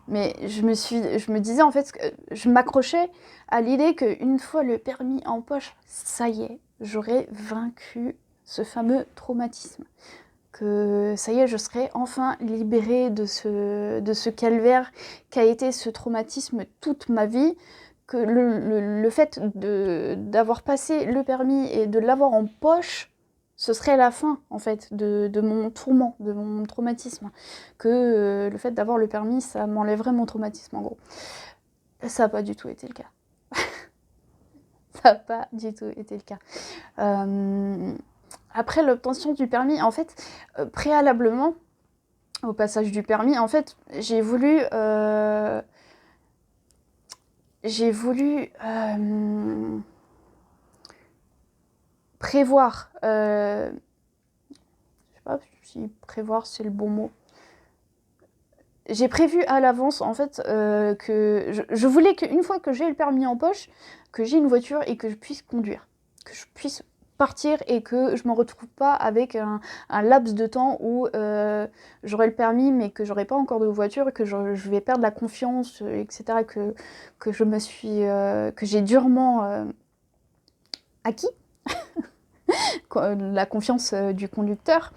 Mais je me disais en fait, je m'accrochais à l'idée qu'une fois le permis en poche, ça y est, j'aurais vaincu ce fameux traumatisme. Que ça y est, je serais enfin libérée de ce calvaire qu'a été ce traumatisme toute ma vie. Que le fait d'avoir passé le permis et de l'avoir en poche, ce serait la fin, en fait, de mon tourment, de mon traumatisme. Que le fait d'avoir le permis, ça m'enlèverait mon traumatisme, en gros. Ça n'a pas du tout été le cas. Ça n'a pas du tout été le cas. Après l'obtention du permis, en fait, préalablement au passage du permis, en fait, j'ai voulu prévoir, je sais pas si prévoir c'est le bon mot. J'ai prévu à l'avance en fait que je voulais qu'une fois que j'ai le permis en poche, que j'ai une voiture et que je puisse conduire, que je puisse partir et que je me retrouve pas avec un laps de temps où j'aurai le permis mais que j'aurai pas encore de voiture, que je vais perdre la confiance, etc. que je me suis que j'ai durement acquis la confiance du conducteur.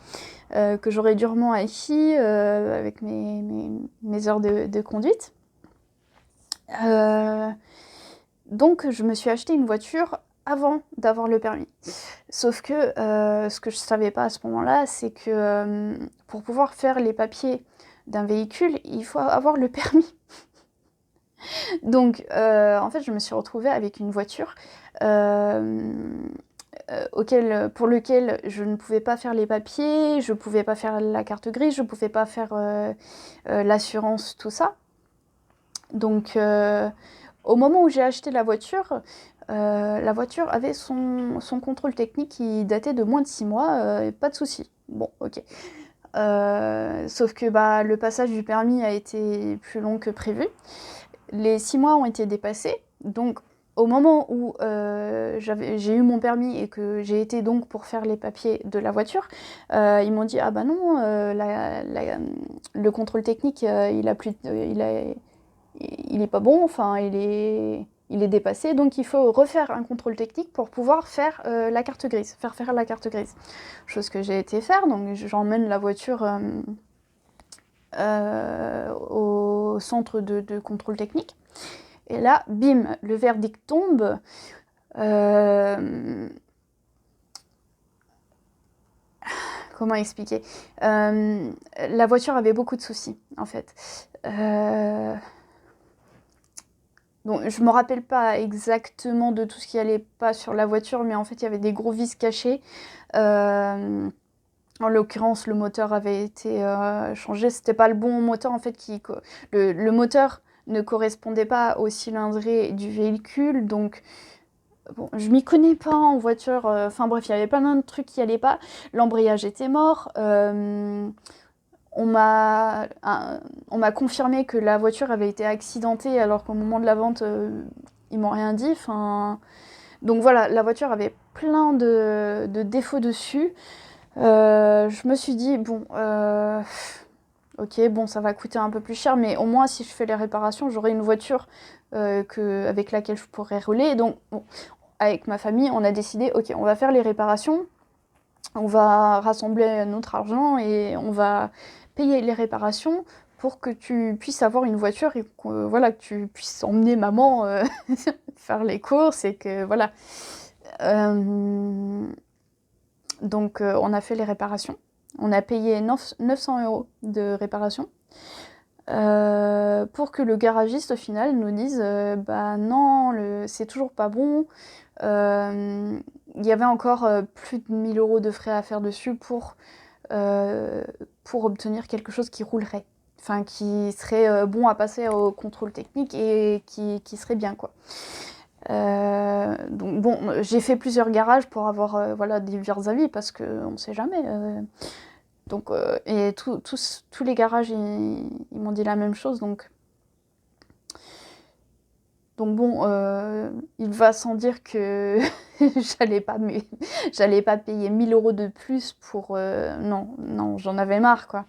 Que j'aurais durement acquis avec mes heures de conduite. Donc je me suis acheté une voiture avant d'avoir le permis. Sauf que ce que je savais pas à ce moment-là, c'est que pour pouvoir faire les papiers d'un véhicule, il faut avoir le permis. Donc en fait, je me suis retrouvée avec une voiture pour lequel je ne pouvais pas faire les papiers, je ne pouvais pas faire la carte grise, je ne pouvais pas faire l'assurance, tout ça. Donc au moment où j'ai acheté la voiture avait son contrôle technique qui datait de moins de 6 mois, pas de souci. Bon, ok. Sauf que le passage du permis a été plus long que prévu. Les 6 mois ont été dépassés, donc au moment où j'ai eu mon permis et que j'ai été donc pour faire les papiers de la voiture, ils m'ont dit ah bah non, le contrôle technique il est pas bon, enfin il est dépassé, donc il faut refaire un contrôle technique pour pouvoir faire la carte grise, faire la carte grise. Chose que j'ai été faire, donc j'emmène la voiture au centre de contrôle technique. Et là, bim, le verdict tombe. Comment expliquer la voiture avait beaucoup de soucis, en fait. Donc, je me rappelle pas exactement de tout ce qui allait pas sur la voiture, mais en fait, il y avait des gros vis cachés. En l'occurrence, le moteur avait été changé. C'était pas le bon moteur, en fait. Le moteur ne correspondait pas au cylindré du véhicule, donc bon, je m'y connais pas en voiture. Enfin bref, il y avait plein de trucs qui allaient pas. L'embrayage était mort. On m'a confirmé que la voiture avait été accidentée alors qu'au moment de la vente, ils m'ont rien dit. Enfin, donc voilà, la voiture avait plein de défauts dessus. Je me suis dit, bon, ok, bon, ça va coûter un peu plus cher, mais au moins, si je fais les réparations, j'aurai une voiture avec laquelle je pourrais rouler. Donc, bon, avec ma famille, on a décidé, ok, on va faire les réparations, on va rassembler notre argent et on va payer les réparations pour que tu puisses avoir une voiture et que, voilà, que tu puisses emmener maman faire les courses et que, voilà. Donc, on a fait les réparations. On a payé 900 € de réparation pour que le garagiste, au final, nous dise bah non, c'est toujours pas bon. Il y avait encore plus de 1000 € de frais à faire dessus pour obtenir quelque chose qui roulerait. Enfin, qui serait bon à passer au contrôle technique et qui serait bien, quoi. Donc bon, j'ai fait plusieurs garages pour avoir voilà, divers avis parce qu'on ne sait jamais. Donc, et tous les garages, ils m'ont dit la même chose. Donc, Donc bon, il va sans dire que j'allais pas j'allais pas payer 1 000 € de plus pour... non, non, j'en avais marre, quoi.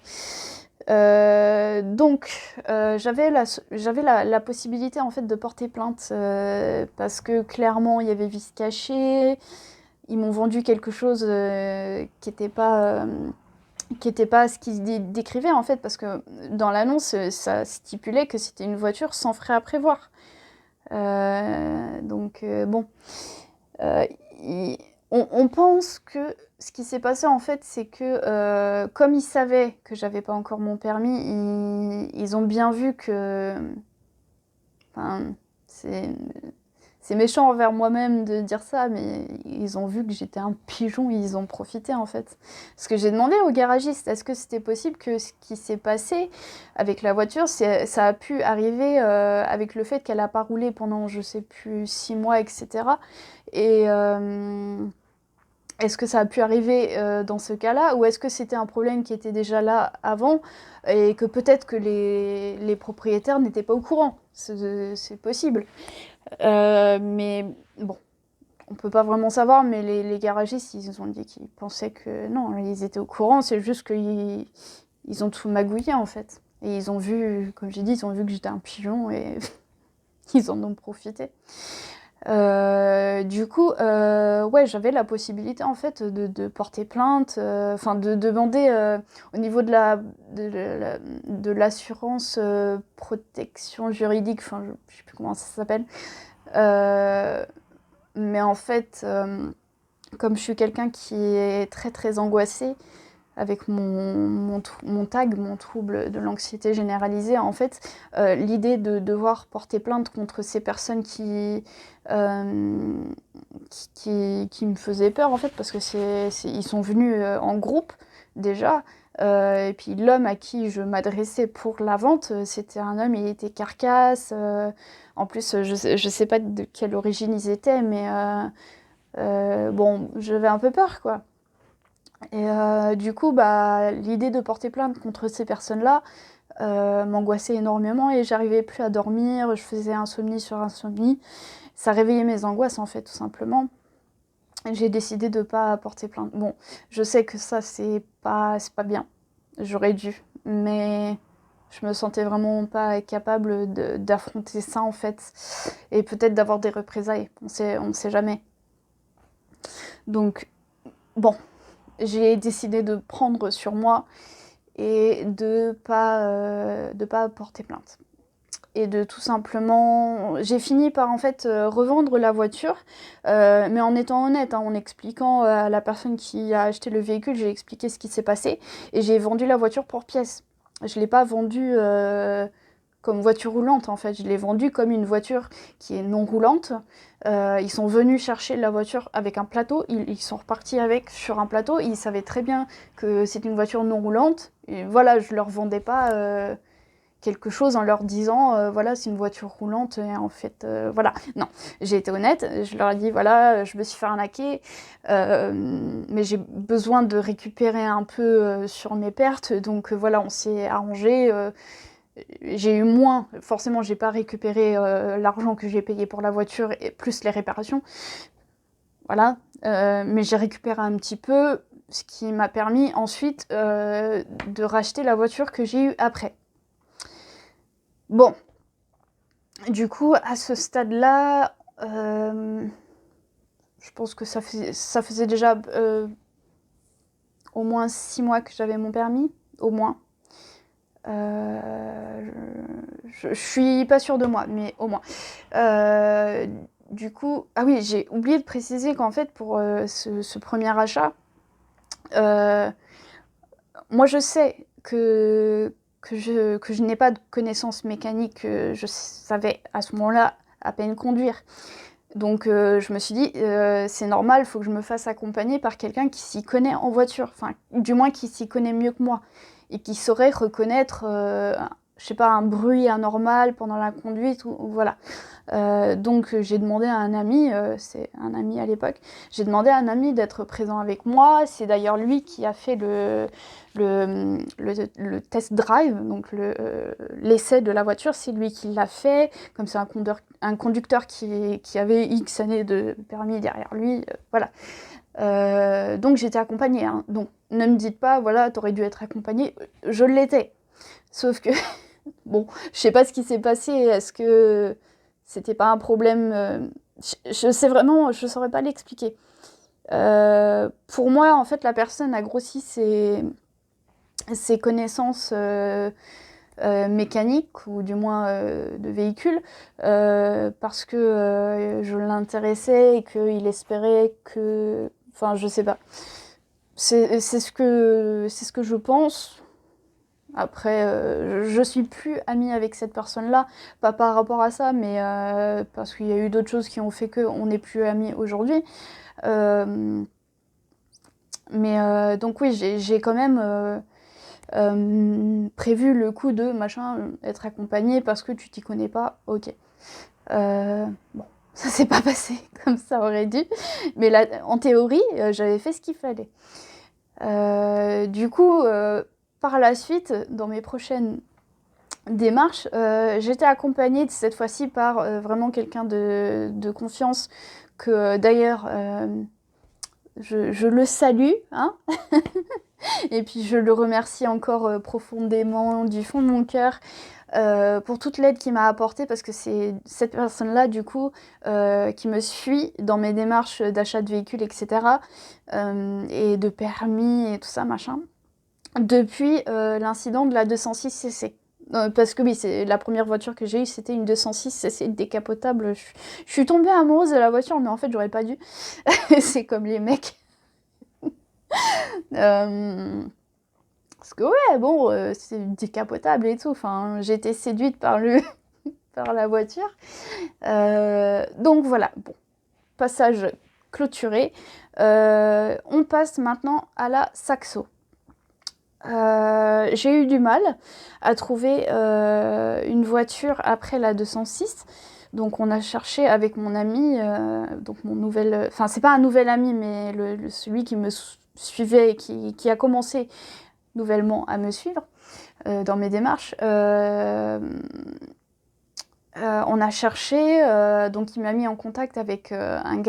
Donc, j'avais la possibilité, en fait, de porter plainte, parce que clairement, il y avait vice caché. Ils m'ont vendu quelque chose qui était pas ce qu'ils décrivaient, en fait, parce que dans l'annonce, ça stipulait que c'était une voiture sans frais à prévoir. Donc, bon. Euh, il- on pense que ce qui s'est passé, en fait, c'est que comme ils savaient que j'avais pas encore mon permis, ils ont bien vu que... Enfin, c'est c'est méchant envers moi-même de dire ça, mais ils ont vu que j'étais un pigeon et ils ont profité, en fait. Parce que j'ai demandé au garagiste, est-ce que c'était possible que ce qui s'est passé avec la voiture, ça a pu arriver avec le fait qu'elle a pas roulé pendant, je sais plus, 6 mois, etc. Et est-ce que ça a pu arriver dans ce cas-là, ou est-ce que c'était un problème qui était déjà là avant et que peut-être que les propriétaires n'étaient pas au courant? C'est possible. Mais bon, on peut pas vraiment savoir, mais les garagistes, ils ont dit qu'ils pensaient que non, ils étaient au courant, c'est juste qu'ils ont tout magouillé, en fait. Et ils ont vu, comme j'ai dit, ils ont vu que j'étais un pigeon et ils en ont profité. Du coup, ouais, j'avais la possibilité, en fait, de porter plainte, enfin de demander au niveau de l'assurance protection juridique, enfin je sais plus comment ça s'appelle. Euh, mais en fait, comme je suis quelqu'un qui est très très angoissé avec mon TAG, mon trouble de l'anxiété généralisée, en fait, l'idée de devoir porter plainte contre ces personnes euh, qui me faisaient peur, en fait, parce que ils sont venus en groupe déjà. Et puis l'homme à qui je m'adressais pour la vente, c'était un homme, il était carcasse. En plus, je sais pas de quelle origine ils étaient, mais bon, j'avais un peu peur, quoi. Et du coup, bah, l'idée de porter plainte contre ces personnes-là m'angoissait énormément et j'arrivais plus à dormir, je faisais insomnie sur insomnie. Ça réveillait mes angoisses, en fait, tout simplement. J'ai décidé de pas porter plainte. Bon, je sais que ça, c'est pas bien. J'aurais dû. Mais je me sentais vraiment pas capable d'affronter ça, en fait. Et peut-être d'avoir des représailles. On sait jamais. Donc, bon, j'ai décidé de prendre sur moi et de pas porter plainte. Et de tout simplement... J'ai fini par en fait revendre la voiture, mais en étant honnête, hein, en expliquant à la personne qui a acheté le véhicule, j'ai expliqué ce qui s'est passé, et j'ai vendu la voiture pour pièces. Je ne l'ai pas vendue comme voiture roulante, en fait. Je l'ai vendue comme une voiture qui est non roulante. Ils sont venus chercher la voiture avec un plateau, ils sont repartis avec sur un plateau, ils savaient très bien que c'est une voiture non roulante, et voilà, je leur vendais pas quelque chose en leur disant voilà, c'est une voiture roulante, et en fait voilà, non, j'ai été honnête, je leur ai dit voilà, je me suis fait arnaquer, mais j'ai besoin de récupérer un peu sur mes pertes, donc voilà, on s'est arrangé. J'ai eu moins, forcément j'ai pas récupéré l'argent que j'ai payé pour la voiture et plus les réparations, voilà, mais j'ai récupéré un petit peu, ce qui m'a permis ensuite de racheter la voiture que j'ai eue après. Bon, du coup, à ce stade-là, je pense que ça faisait déjà au moins 6 mois que j'avais mon permis, au moins. Je suis pas sûre de moi, mais au moins. Du coup, ah oui, j'ai oublié de préciser qu'en fait, pour ce premier achat, moi je sais que je n'ai pas de connaissances mécaniques, je savais à ce moment-là à peine conduire. Donc je me suis dit, c'est normal, il faut que je me fasse accompagner par quelqu'un qui s'y connaît en voiture, enfin du moins qui s'y connaît mieux que moi, et qui saurait reconnaître, je sais pas, un bruit anormal pendant la conduite, ou voilà. Donc j'ai demandé à un ami, c'est un ami à l'époque, j'ai demandé à un ami d'être présent avec moi. C'est d'ailleurs lui qui a fait le test drive, donc l'essai de la voiture, c'est lui qui l'a fait. Comme c'est un conducteur qui avait X années de permis derrière lui, voilà. Donc j'étais accompagnée, hein. Donc ne me dites pas, voilà, t'aurais dû être accompagnée. Je l'étais. Sauf que, bon, je sais pas ce qui s'est passé. Est-ce que c'était pas un problème, je sais vraiment, je saurais pas l'expliquer. Pour moi, en fait, la personne a grossi ses connaissances mécaniques, ou du moins de véhicules, parce que je l'intéressais et qu'il espérait que... Enfin, je sais pas. C'est ce que je pense. Après, je suis plus amie avec cette personne-là, pas par rapport à ça, mais parce qu'il y a eu d'autres choses qui ont fait qu'on n'est plus amis aujourd'hui. Mais donc oui, j'ai quand même prévu le coup de machin, être accompagnée parce que tu t'y connais pas, ok. Bon, ça s'est pas passé comme ça aurait dû, mais là, en théorie, j'avais fait ce qu'il fallait. Du coup, par la suite, dans mes prochaines démarches, j'étais accompagnée cette fois-ci par vraiment quelqu'un de confiance, que d'ailleurs je le salue, hein. Et puis je le remercie encore profondément du fond de mon cœur pour toute l'aide qu'il m'a apportée, parce que c'est cette personne-là, du coup, qui me suit dans mes démarches d'achat de véhicules, etc. Et de permis et tout ça, machin, depuis l'incident de la 206 cc. Parce que oui, c'est la première voiture que j'ai eue, c'était une 206 cc décapotable. Je suis tombée amoureuse de la voiture, mais en fait, j'aurais pas dû. C'est comme les mecs. Euh, Parce que ouais, bon, c'est décapotable et tout. Enfin, j'ai été séduite par par la voiture. Donc voilà, bon, passage clôturé. On passe maintenant à la Saxo. J'ai eu du mal à trouver une voiture après la 206. Donc on a cherché avec mon ami, donc mon nouvel... Enfin, c'est pas un nouvel ami, mais celui qui me suivait et qui a commencé nouvellement à me suivre dans mes démarches. On a cherché, donc il m'a mis en contact avec un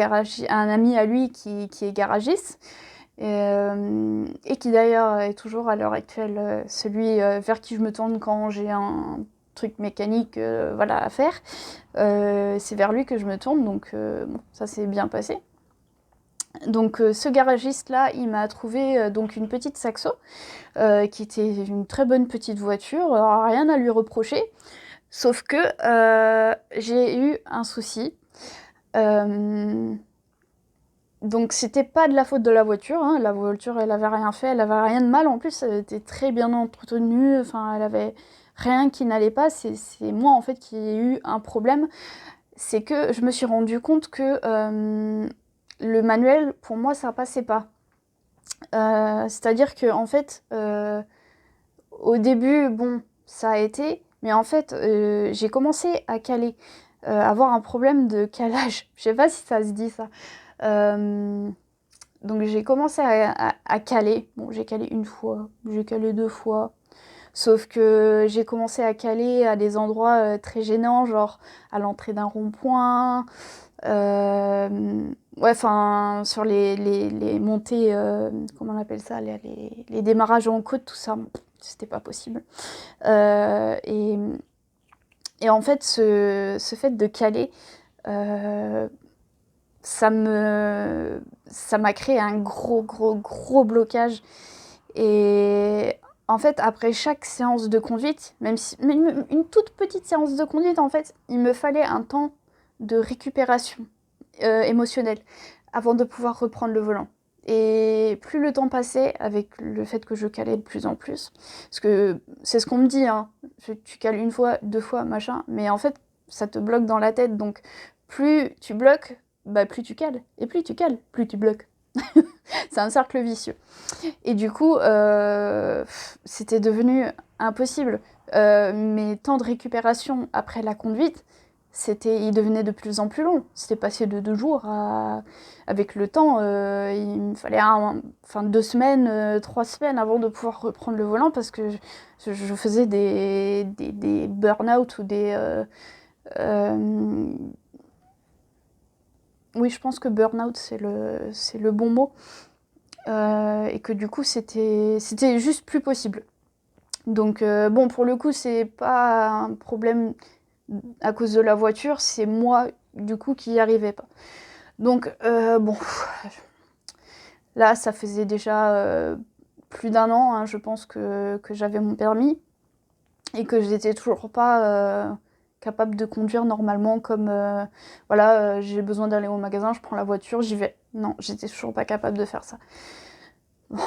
ami à lui qui est garagiste, et qui d'ailleurs est toujours à l'heure actuelle celui vers qui je me tourne quand j'ai un truc mécanique voilà, à faire. C'est vers lui que je me tourne, donc bon, ça s'est bien passé. Donc ce garagiste-là, il m'a trouvé donc une petite Saxo, qui était une très bonne petite voiture, alors, rien à lui reprocher, sauf que j'ai eu un souci. Donc c'était pas de la faute de la voiture, hein. La voiture, elle avait rien fait, elle avait rien de mal, en plus elle était très bien entretenue, enfin elle avait rien qui n'allait pas. C'est moi en fait qui ai eu un problème, c'est que je me suis rendu compte que le manuel, pour moi, ça passait pas. C'est-à-dire que en fait, au début, bon, ça a été, mais en fait, j'ai commencé à caler, avoir un problème de calage. Je sais pas si ça se dit ça. Donc j'ai commencé à caler. Bon, j'ai calé une fois, j'ai calé deux fois. Sauf que j'ai commencé à caler à des endroits très gênants, genre à l'entrée d'un rond-point. Ouais, enfin, sur les montées, comment on appelle ça, les démarrages en côte, tout ça, c'était pas possible. Et en fait, ce fait de caler, ça m'a créé un gros blocage. Et en fait, après chaque séance de conduite, même une toute petite séance de conduite, en fait, il me fallait un temps de récupération émotionnelle avant de pouvoir reprendre le volant. Et plus le temps passait, avec le fait que je calais de plus en plus, parce que c'est ce qu'on me dit, hein, tu cales une fois, deux fois, machin, mais en fait, ça te bloque dans la tête, donc plus tu bloques, bah plus tu cales, et plus tu cales, plus tu bloques. C'est un cercle vicieux. Et du coup, c'était devenu impossible. Mes temps de récupération après la conduite, il devenait de plus en plus long. C'était passé de 2 jours avec le temps, il me fallait 2 semaines, 3 semaines avant de pouvoir reprendre le volant parce que je faisais des burn-out ou oui, je pense que burn-out, c'est le bon mot. Et que du coup, c'était juste plus possible. Donc, bon, pour le coup, c'est pas un problème à cause de la voiture, c'est moi, du coup, qui n'y arrivais pas. Donc, bon, là, ça faisait déjà plus d'1 an, hein, je pense que j'avais mon permis et que j'étais toujours pas capable de conduire normalement comme, voilà, j'ai besoin d'aller au magasin, je prends la voiture, j'y vais. Non, j'étais toujours pas capable de faire ça. Bon.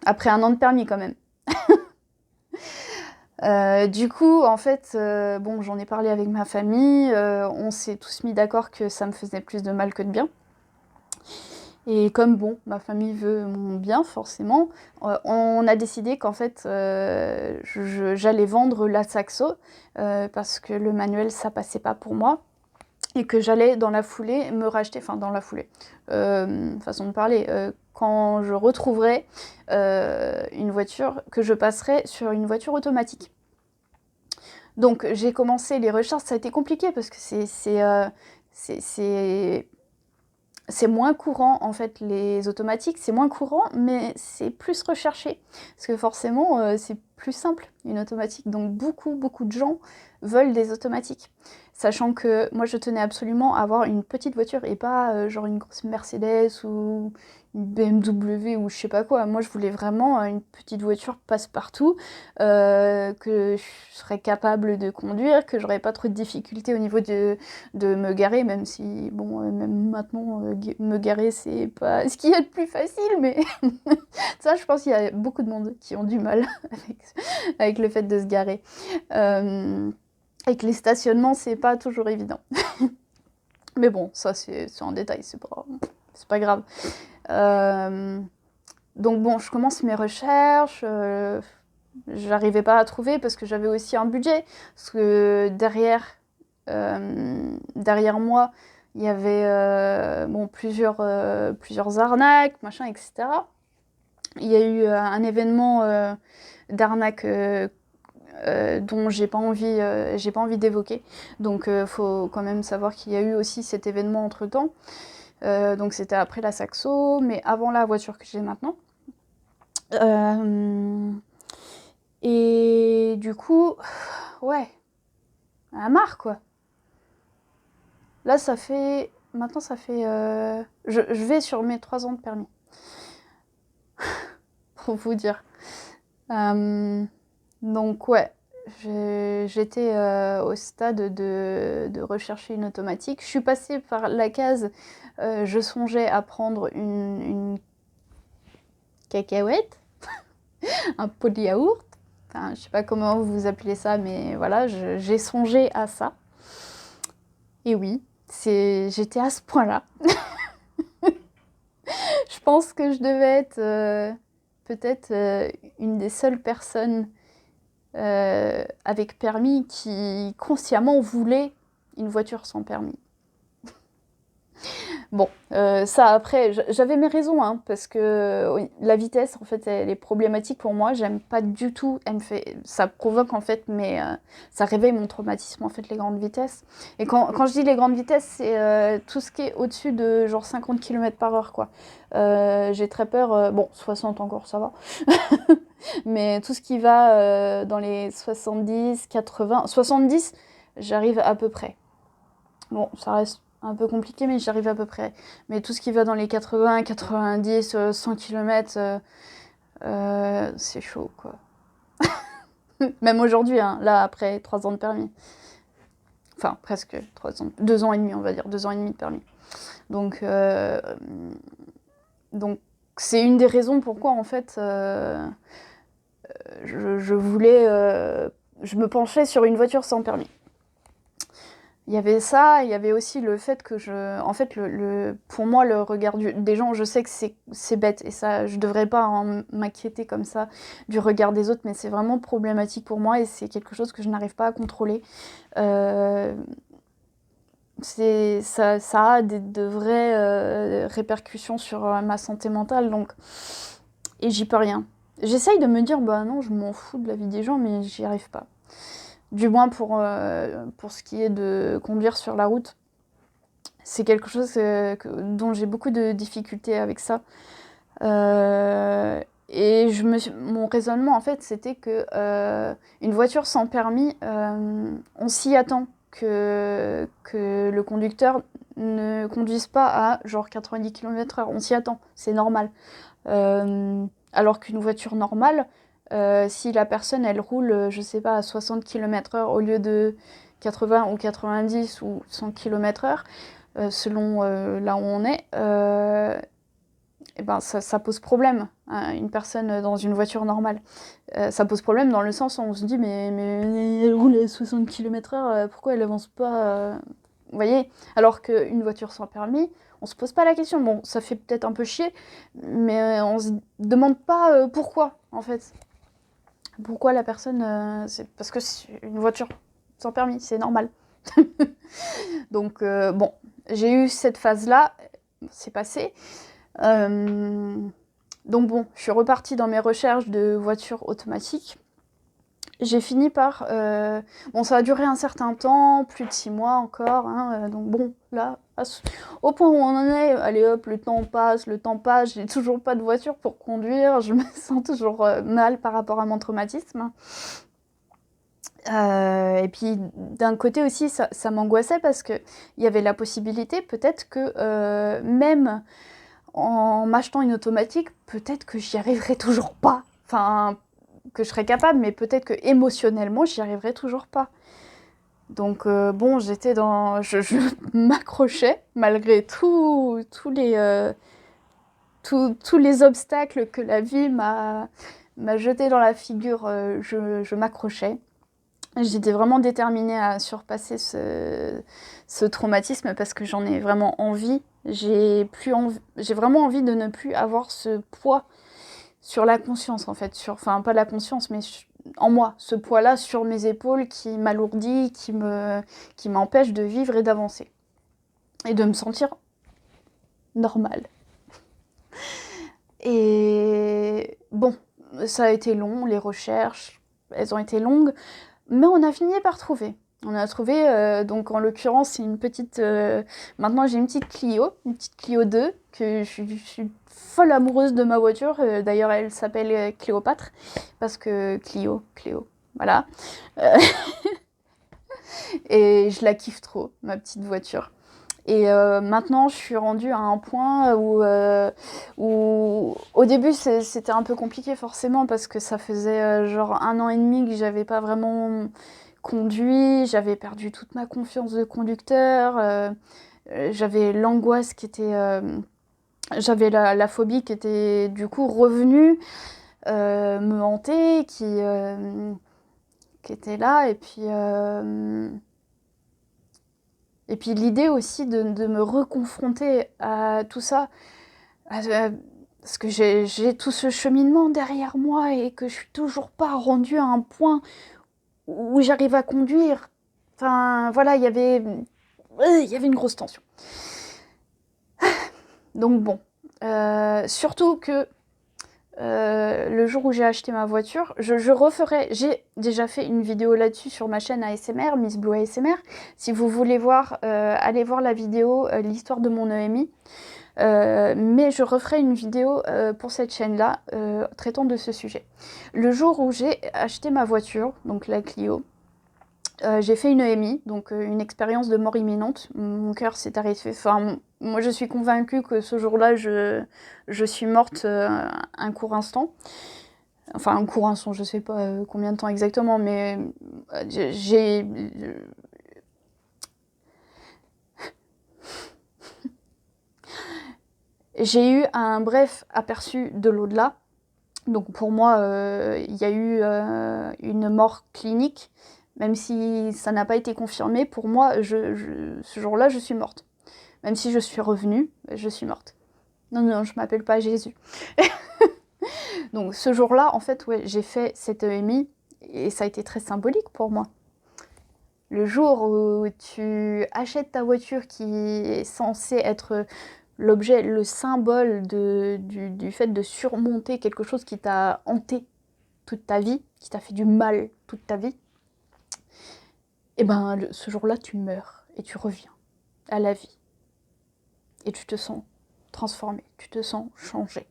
Après 1 an de permis quand même. Du coup, en fait, bon, j'en ai parlé avec ma famille, on s'est tous mis d'accord que ça me faisait plus de mal que de bien. Et comme, bon, ma famille veut mon bien, forcément, on a décidé qu'en fait, j'allais vendre la Saxo, parce que le manuel, ça passait pas pour moi. Et que j'allais dans la foulée me racheter, enfin dans la foulée, façon de parler, quand je retrouverai une voiture, que je passerai sur une voiture automatique. Donc j'ai commencé les recherches, ça a été compliqué parce que c'est moins courant en fait les automatiques, c'est moins courant mais c'est plus recherché parce que forcément c'est plus simple une automatique, donc beaucoup de gens veulent des automatiques. Sachant que moi je tenais absolument à avoir une petite voiture et pas genre une grosse Mercedes ou une BMW ou je sais pas quoi. Moi je voulais vraiment une petite voiture passe-partout, que je serais capable de conduire, que j'aurais pas trop de difficultés au niveau de me garer, même si, bon, même maintenant, me garer, c'est pas ce qu'il y a de plus facile, mais ça, je pense qu'il y a beaucoup de monde qui ont du mal avec le fait de se garer. Avec les stationnements, c'est pas toujours évident. Mais bon, ça, c'est en détail, c'est pas grave. Donc bon, je commence mes recherches, j'arrivais pas à trouver parce que j'avais aussi un budget, parce que derrière moi, il y avait bon, plusieurs arnaques, machin, etc. Il y a eu un événement d'arnaque dont j'ai pas envie d'évoquer. Donc faut quand même savoir qu'il y a eu aussi cet événement entre-temps. Donc c'était après la Saxo, mais avant la voiture que j'ai maintenant. Et du coup, ouais, à marre quoi. Là, ça fait. Maintenant, ça fait. Je vais sur mes 3 ans de permis. Pour vous dire. Donc, ouais. J'étais au stade de rechercher une automatique. Je suis passée par la case. Je songeais à prendre une cacahuète, un pot de yaourt. Enfin, je sais pas comment vous appelez ça, mais voilà, j'ai songé à ça. Et oui, j'étais à ce point-là. Je pense que je devais être peut-être une des seules personnes avec permis qui consciemment voulait une voiture sans permis. Bon, ça après, j'avais mes raisons, hein, parce que oui, la vitesse, en fait, elle est problématique pour moi. J'aime pas du tout. Ça provoque en fait, ça réveille mon traumatisme en fait, les grandes vitesses. Et quand je dis les grandes vitesses, c'est tout ce qui est au-dessus de genre 50 km/h, quoi. J'ai très peur. Bon, 60 encore, ça va. Mais tout ce qui va dans les 70, 80, 70, j'arrive à peu près. Bon, ça reste un peu compliqué, mais j'arrive à peu près. Mais tout ce qui va dans les 80, 90, 100 km, c'est chaud, quoi. Même aujourd'hui, hein, là, après 3 ans de permis. Enfin, presque 3 ans, 2 ans et demi, on va dire, 2 ans et demi de permis. Donc c'est une des raisons pourquoi, en fait, je voulais... je me penchais sur une voiture sans permis. Il y avait ça, il y avait aussi le fait que en fait, pour moi, le regard des gens, je sais que c'est bête, et ça, je devrais pas m'inquiéter comme ça du regard des autres, mais c'est vraiment problématique pour moi, et c'est quelque chose que je n'arrive pas à contrôler. ça a de vraies répercussions sur ma santé mentale, donc, et j'y peux rien. J'essaye de me dire, bah non, je m'en fous de la vie des gens, mais j'y arrive pas. Du moins pour ce qui est de conduire sur la route. C'est quelque chose dont j'ai beaucoup de difficultés avec ça. Et mon raisonnement, en fait, c'était que une voiture sans permis, on s'y attend que le conducteur ne conduise pas à genre 90 km/h. On s'y attend, c'est normal. Alors qu'une voiture normale, si la personne, elle roule, je sais pas, à 60 km/h au lieu de 80 ou 90 ou 100 km/h, selon là où on est, et ben ça pose problème, hein, une personne dans une voiture normale. Ça pose problème dans le sens où on se dit mais elle roule à 60 km/h, pourquoi elle avance pas vous voyez? Alors qu'une voiture sans permis, on se pose pas la question. Bon, ça fait peut-être un peu chier, mais on se demande pas pourquoi, en fait. Pourquoi la personne... c'est parce que c'est une voiture sans permis, c'est normal. Donc, bon, j'ai eu cette phase-là, c'est passé. Donc bon, je suis repartie dans mes recherches de voitures automatiques. J'ai fini par... Bon, ça a duré un certain temps, plus de 6 mois encore. Hein, donc bon, là, au point où on en est, allez hop, le temps passe, j'ai toujours pas de voiture pour conduire, je me sens toujours mal par rapport à mon traumatisme. Et puis d'un côté aussi, ça m'angoissait parce qu'il y avait la possibilité peut-être que même en m'achetant une automatique, peut-être que j'y arriverai toujours pas. Enfin, que je serais capable, mais peut-être que émotionnellement, j'y arriverai toujours pas. Donc bon, j'étais dans... Je m'accrochais, malgré tous les obstacles que la vie m'a jeté dans la figure, je m'accrochais. J'étais vraiment déterminée à surpasser ce traumatisme parce que j'en ai vraiment envie. J'ai vraiment envie de ne plus avoir ce poids sur la conscience, en fait. Enfin, pas la conscience, mais en moi. Ce poids-là sur mes épaules qui m'alourdit, qui m'empêche de vivre et d'avancer. Et de me sentir normale. Et bon, ça a été long, les recherches, elles ont été longues. Mais on a fini par trouver. On a trouvé, donc en l'occurrence, c'est une petite... maintenant, j'ai une petite Clio 2, que je suis folle amoureuse de ma voiture. D'ailleurs, elle s'appelle Cléopâtre, parce que Cléo, voilà. Et je la kiffe trop, ma petite voiture. Et maintenant, je suis rendue à un point où au début, c'était un peu compliqué forcément parce que ça faisait genre 1 an et demi que j'avais pas vraiment conduit, j'avais perdu toute ma confiance de conducteur, j'avais l'angoisse qui était... j'avais la phobie qui était du coup revenue me hanter, qui était là, et puis l'idée aussi de me reconfronter à tout ça, parce que j'ai tout ce cheminement derrière moi et que je suis toujours pas rendue à un point où j'arrive à conduire. Enfin, voilà, il y avait une grosse tension. Donc bon, surtout que le jour où j'ai acheté ma voiture, je referai... J'ai déjà fait une vidéo là-dessus sur ma chaîne ASMR, Miss Blue ASMR. Si vous voulez voir, allez voir la vidéo, l'histoire de mon EMI. Mais je referai une vidéo pour cette chaîne-là, traitant de ce sujet. Le jour où j'ai acheté ma voiture, donc la Clio, j'ai fait une EMI, donc une expérience de mort imminente. Mon cœur s'est arrêté. Enfin, moi, je suis convaincue que ce jour-là, je suis morte un court instant. Enfin, un court instant, je sais pas combien de temps exactement, mais j'ai... J'ai eu un bref aperçu de l'au-delà. Donc pour moi, il y a eu une mort clinique. Même si ça n'a pas été confirmé, pour moi, ce jour-là, je suis morte. Même si je suis revenue, je suis morte. Non, non, je m'appelle pas Jésus. Donc ce jour-là, en fait, ouais, j'ai fait cette EMI et ça a été très symbolique pour moi. Le jour où tu achètes ta voiture qui est censée être l'objet, le symbole du fait de surmonter quelque chose qui t'a hanté toute ta vie, qui t'a fait du mal toute ta vie, et ben ce jour-là, tu meurs et tu reviens à la vie. Et tu te sens transformé, tu te sens changé.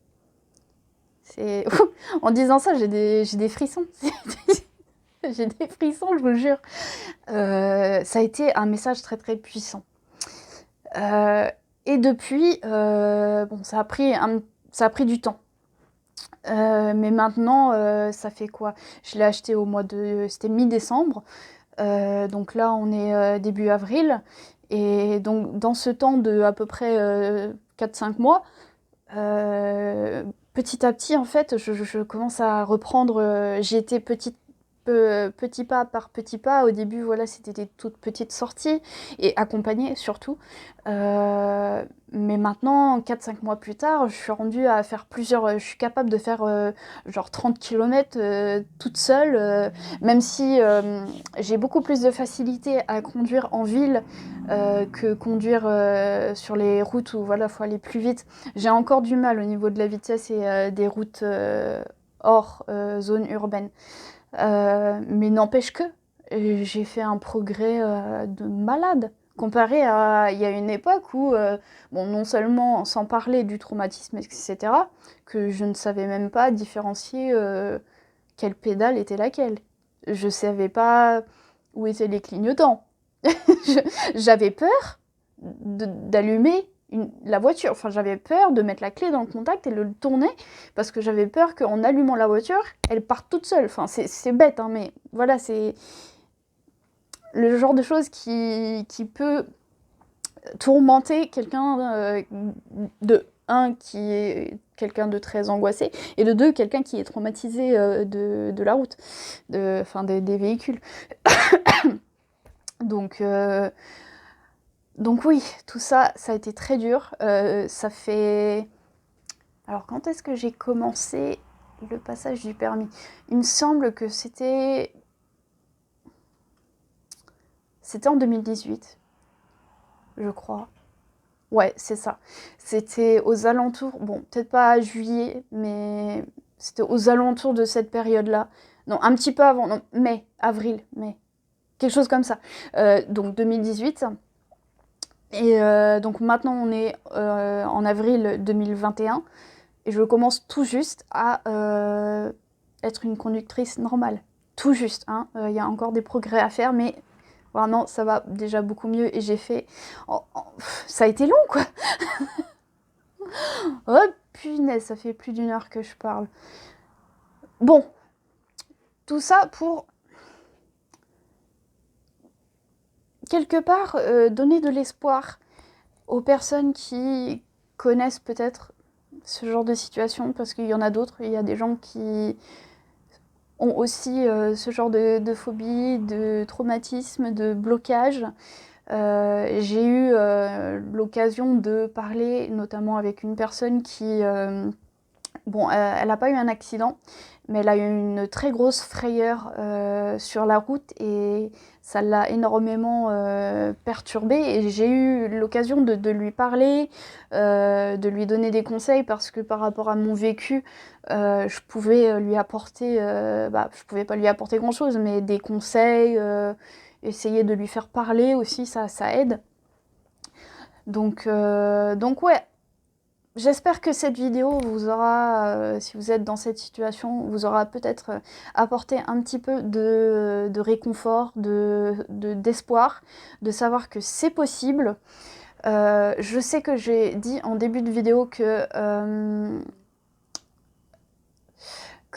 En disant ça, j'ai des frissons. J'ai des frissons, je vous jure. Ça a été un message très très puissant. Et depuis, bon, ça a pris du temps. Mais maintenant, ça fait quoi? Je l'ai acheté c'était mi-décembre. Donc là, on est début avril. Et donc, dans ce temps de à peu près 4-5 mois, petit à petit, en fait, je commence à reprendre. J'ai été petit pas par petit pas. Au début, voilà, c'était des toutes petites sorties et accompagnées surtout. Mais maintenant, 4-5 mois plus tard, je suis rendue à faire je suis capable de faire genre 30 km toute seule, même si j'ai beaucoup plus de facilité à conduire en ville que conduire sur les routes où voilà, faut aller plus vite. J'ai encore du mal au niveau de la vitesse et des routes hors zone urbaine. Mais n'empêche que j'ai fait un progrès de malade. Comparé à il y a une époque où, bon, non seulement sans parler du traumatisme, etc., que je ne savais même pas différencier quelle pédale était laquelle. Je savais pas où étaient les clignotants. J'avais peur d'allumer la voiture. Enfin, j'avais peur de mettre la clé dans le contact et de le tourner parce que j'avais peur qu'en allumant la voiture, elle parte toute seule. Enfin, c'est bête, hein, mais voilà, c'est le genre de choses qui peut tourmenter quelqu'un qui est quelqu'un de très angoissé, et de deux, quelqu'un qui est traumatisé de la route, des véhicules. Donc oui, tout ça, ça a été très dur. Ça fait... Alors, quand est-ce que j'ai commencé le passage du permis? Il me semble que c'était en 2018, je crois. Ouais, c'est ça. C'était aux alentours, bon, peut-être pas à juillet, mais c'était aux alentours de cette période-là. Non, un petit peu avant, non, avril, mai. Quelque chose comme ça. Donc 2018. Et donc maintenant, on est en avril 2021. Et je commence tout juste à être une conductrice normale. Tout juste, hein. Y a encore des progrès à faire, mais vraiment, ça va déjà beaucoup mieux. Et j'ai fait... ça a été long, quoi. Oh, punaise, ça fait plus d'1 heure que je parle. Bon, tout ça pour... quelque part, donner de l'espoir aux personnes qui connaissent peut-être ce genre de situation, parce qu'il y en a d'autres. Il y a des gens qui ont aussi ce genre de phobie, de traumatisme, de blocage. J'ai eu l'occasion de parler notamment avec une personne qui... bon, elle n'a pas eu un accident, mais elle a eu une très grosse frayeur sur la route et ça l'a énormément perturbée. Et j'ai eu l'occasion de lui parler, de lui donner des conseils parce que par rapport à mon vécu, je pouvais lui apporter, je pouvais pas lui apporter grand-chose, mais des conseils, essayer de lui faire parler aussi, ça aide. Donc ouais. J'espère que cette vidéo vous aura, si vous êtes dans cette situation, vous aura peut-être apporté un petit peu de réconfort, d'espoir, de savoir que c'est possible. Je sais que j'ai dit en début de vidéo que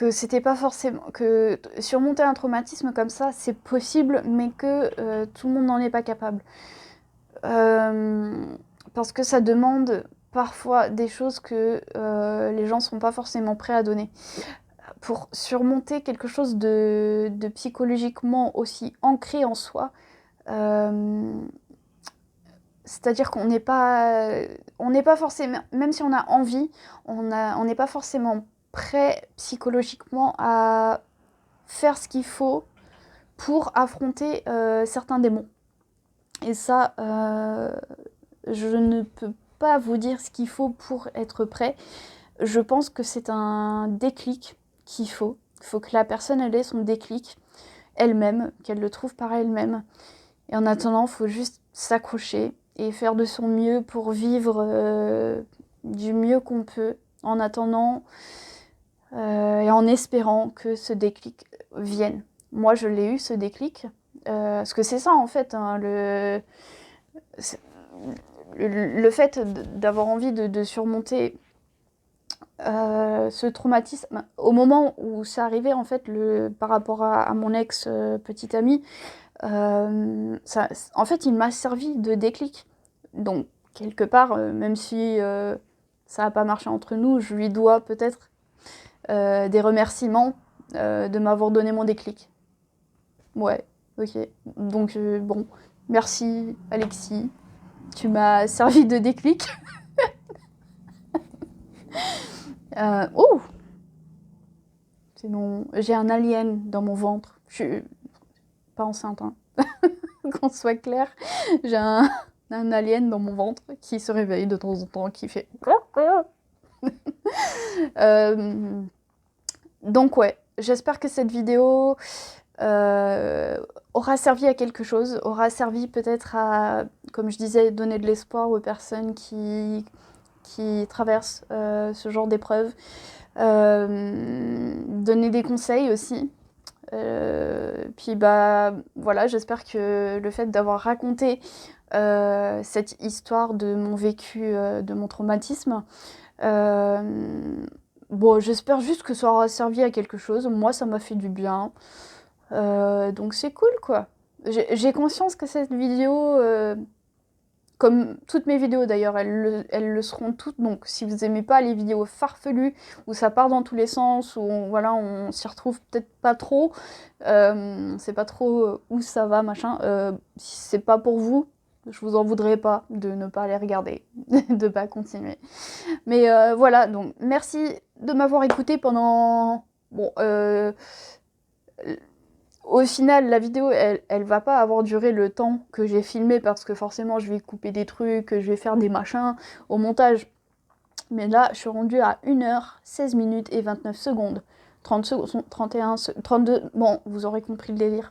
c'était pas forcément... que surmonter un traumatisme comme ça, c'est possible, mais que tout le monde n'en est pas capable. Parce que ça demande parfois des choses que les gens sont pas forcément prêts à donner. Pour surmonter quelque chose de psychologiquement aussi ancré en soi, c'est-à-dire qu'on n'est pas forcément, même si on a envie, on n'est pas forcément prêt psychologiquement à faire ce qu'il faut pour affronter certains démons. Et ça, je ne peux pas vous dire ce qu'il faut pour être prêt. Je pense que c'est un déclic qu'il faut. Il faut que la personne elle ait son déclic elle-même, qu'elle le trouve par elle-même. Et en attendant, il faut juste s'accrocher et faire de son mieux pour vivre du mieux qu'on peut, en attendant et en espérant que ce déclic vienne. Moi, je l'ai eu, ce déclic, parce que c'est ça, en fait, hein, le fait d'avoir envie de surmonter ce traumatisme, au moment où c'est arrivé, en fait, par rapport à mon ex petite amie, ça, en fait, il m'a servi de déclic. Donc, quelque part, même si ça n'a pas marché entre nous, je lui dois peut-être des remerciements de m'avoir donné mon déclic. Ouais, ok. Donc, bon, merci Alexis, tu m'as servi de déclic. Oh, sinon, j'ai un alien dans mon ventre. Je suis pas enceinte, hein. Qu'on soit clair. J'ai un alien dans mon ventre qui se réveille de temps en temps, qui fait... Donc ouais, j'espère que cette vidéo aura servi à quelque chose, aura servi peut-être à, comme je disais, donner de l'espoir aux personnes qui traversent ce genre d'épreuves, donner des conseils aussi. Puis bah voilà, j'espère que le fait d'avoir raconté cette histoire de mon vécu, de mon traumatisme, bon, j'espère juste que ça aura servi à quelque chose. Moi, ça m'a fait du bien. Donc c'est cool, quoi. J'ai conscience que cette vidéo, comme toutes mes vidéos d'ailleurs, elles le seront toutes. Donc si vous aimez pas les vidéos farfelues, où ça part dans tous les sens, où on s'y retrouve peut-être pas trop, c'est pas trop où ça va, machin, si c'est pas pour vous, je vous en voudrais pas de ne pas les regarder, de pas continuer. Mais voilà, donc merci de m'avoir écouté pendant... Bon, au final, la vidéo, elle va pas avoir duré le temps que j'ai filmé, parce que forcément, je vais couper des trucs, je vais faire des machins au montage. Mais là, je suis rendue à 1h, 16 minutes et 29 secondes. 30 secondes, 31, 32... Bon, vous aurez compris le délire.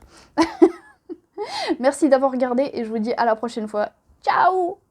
Merci d'avoir regardé et je vous dis à la prochaine fois. Ciao!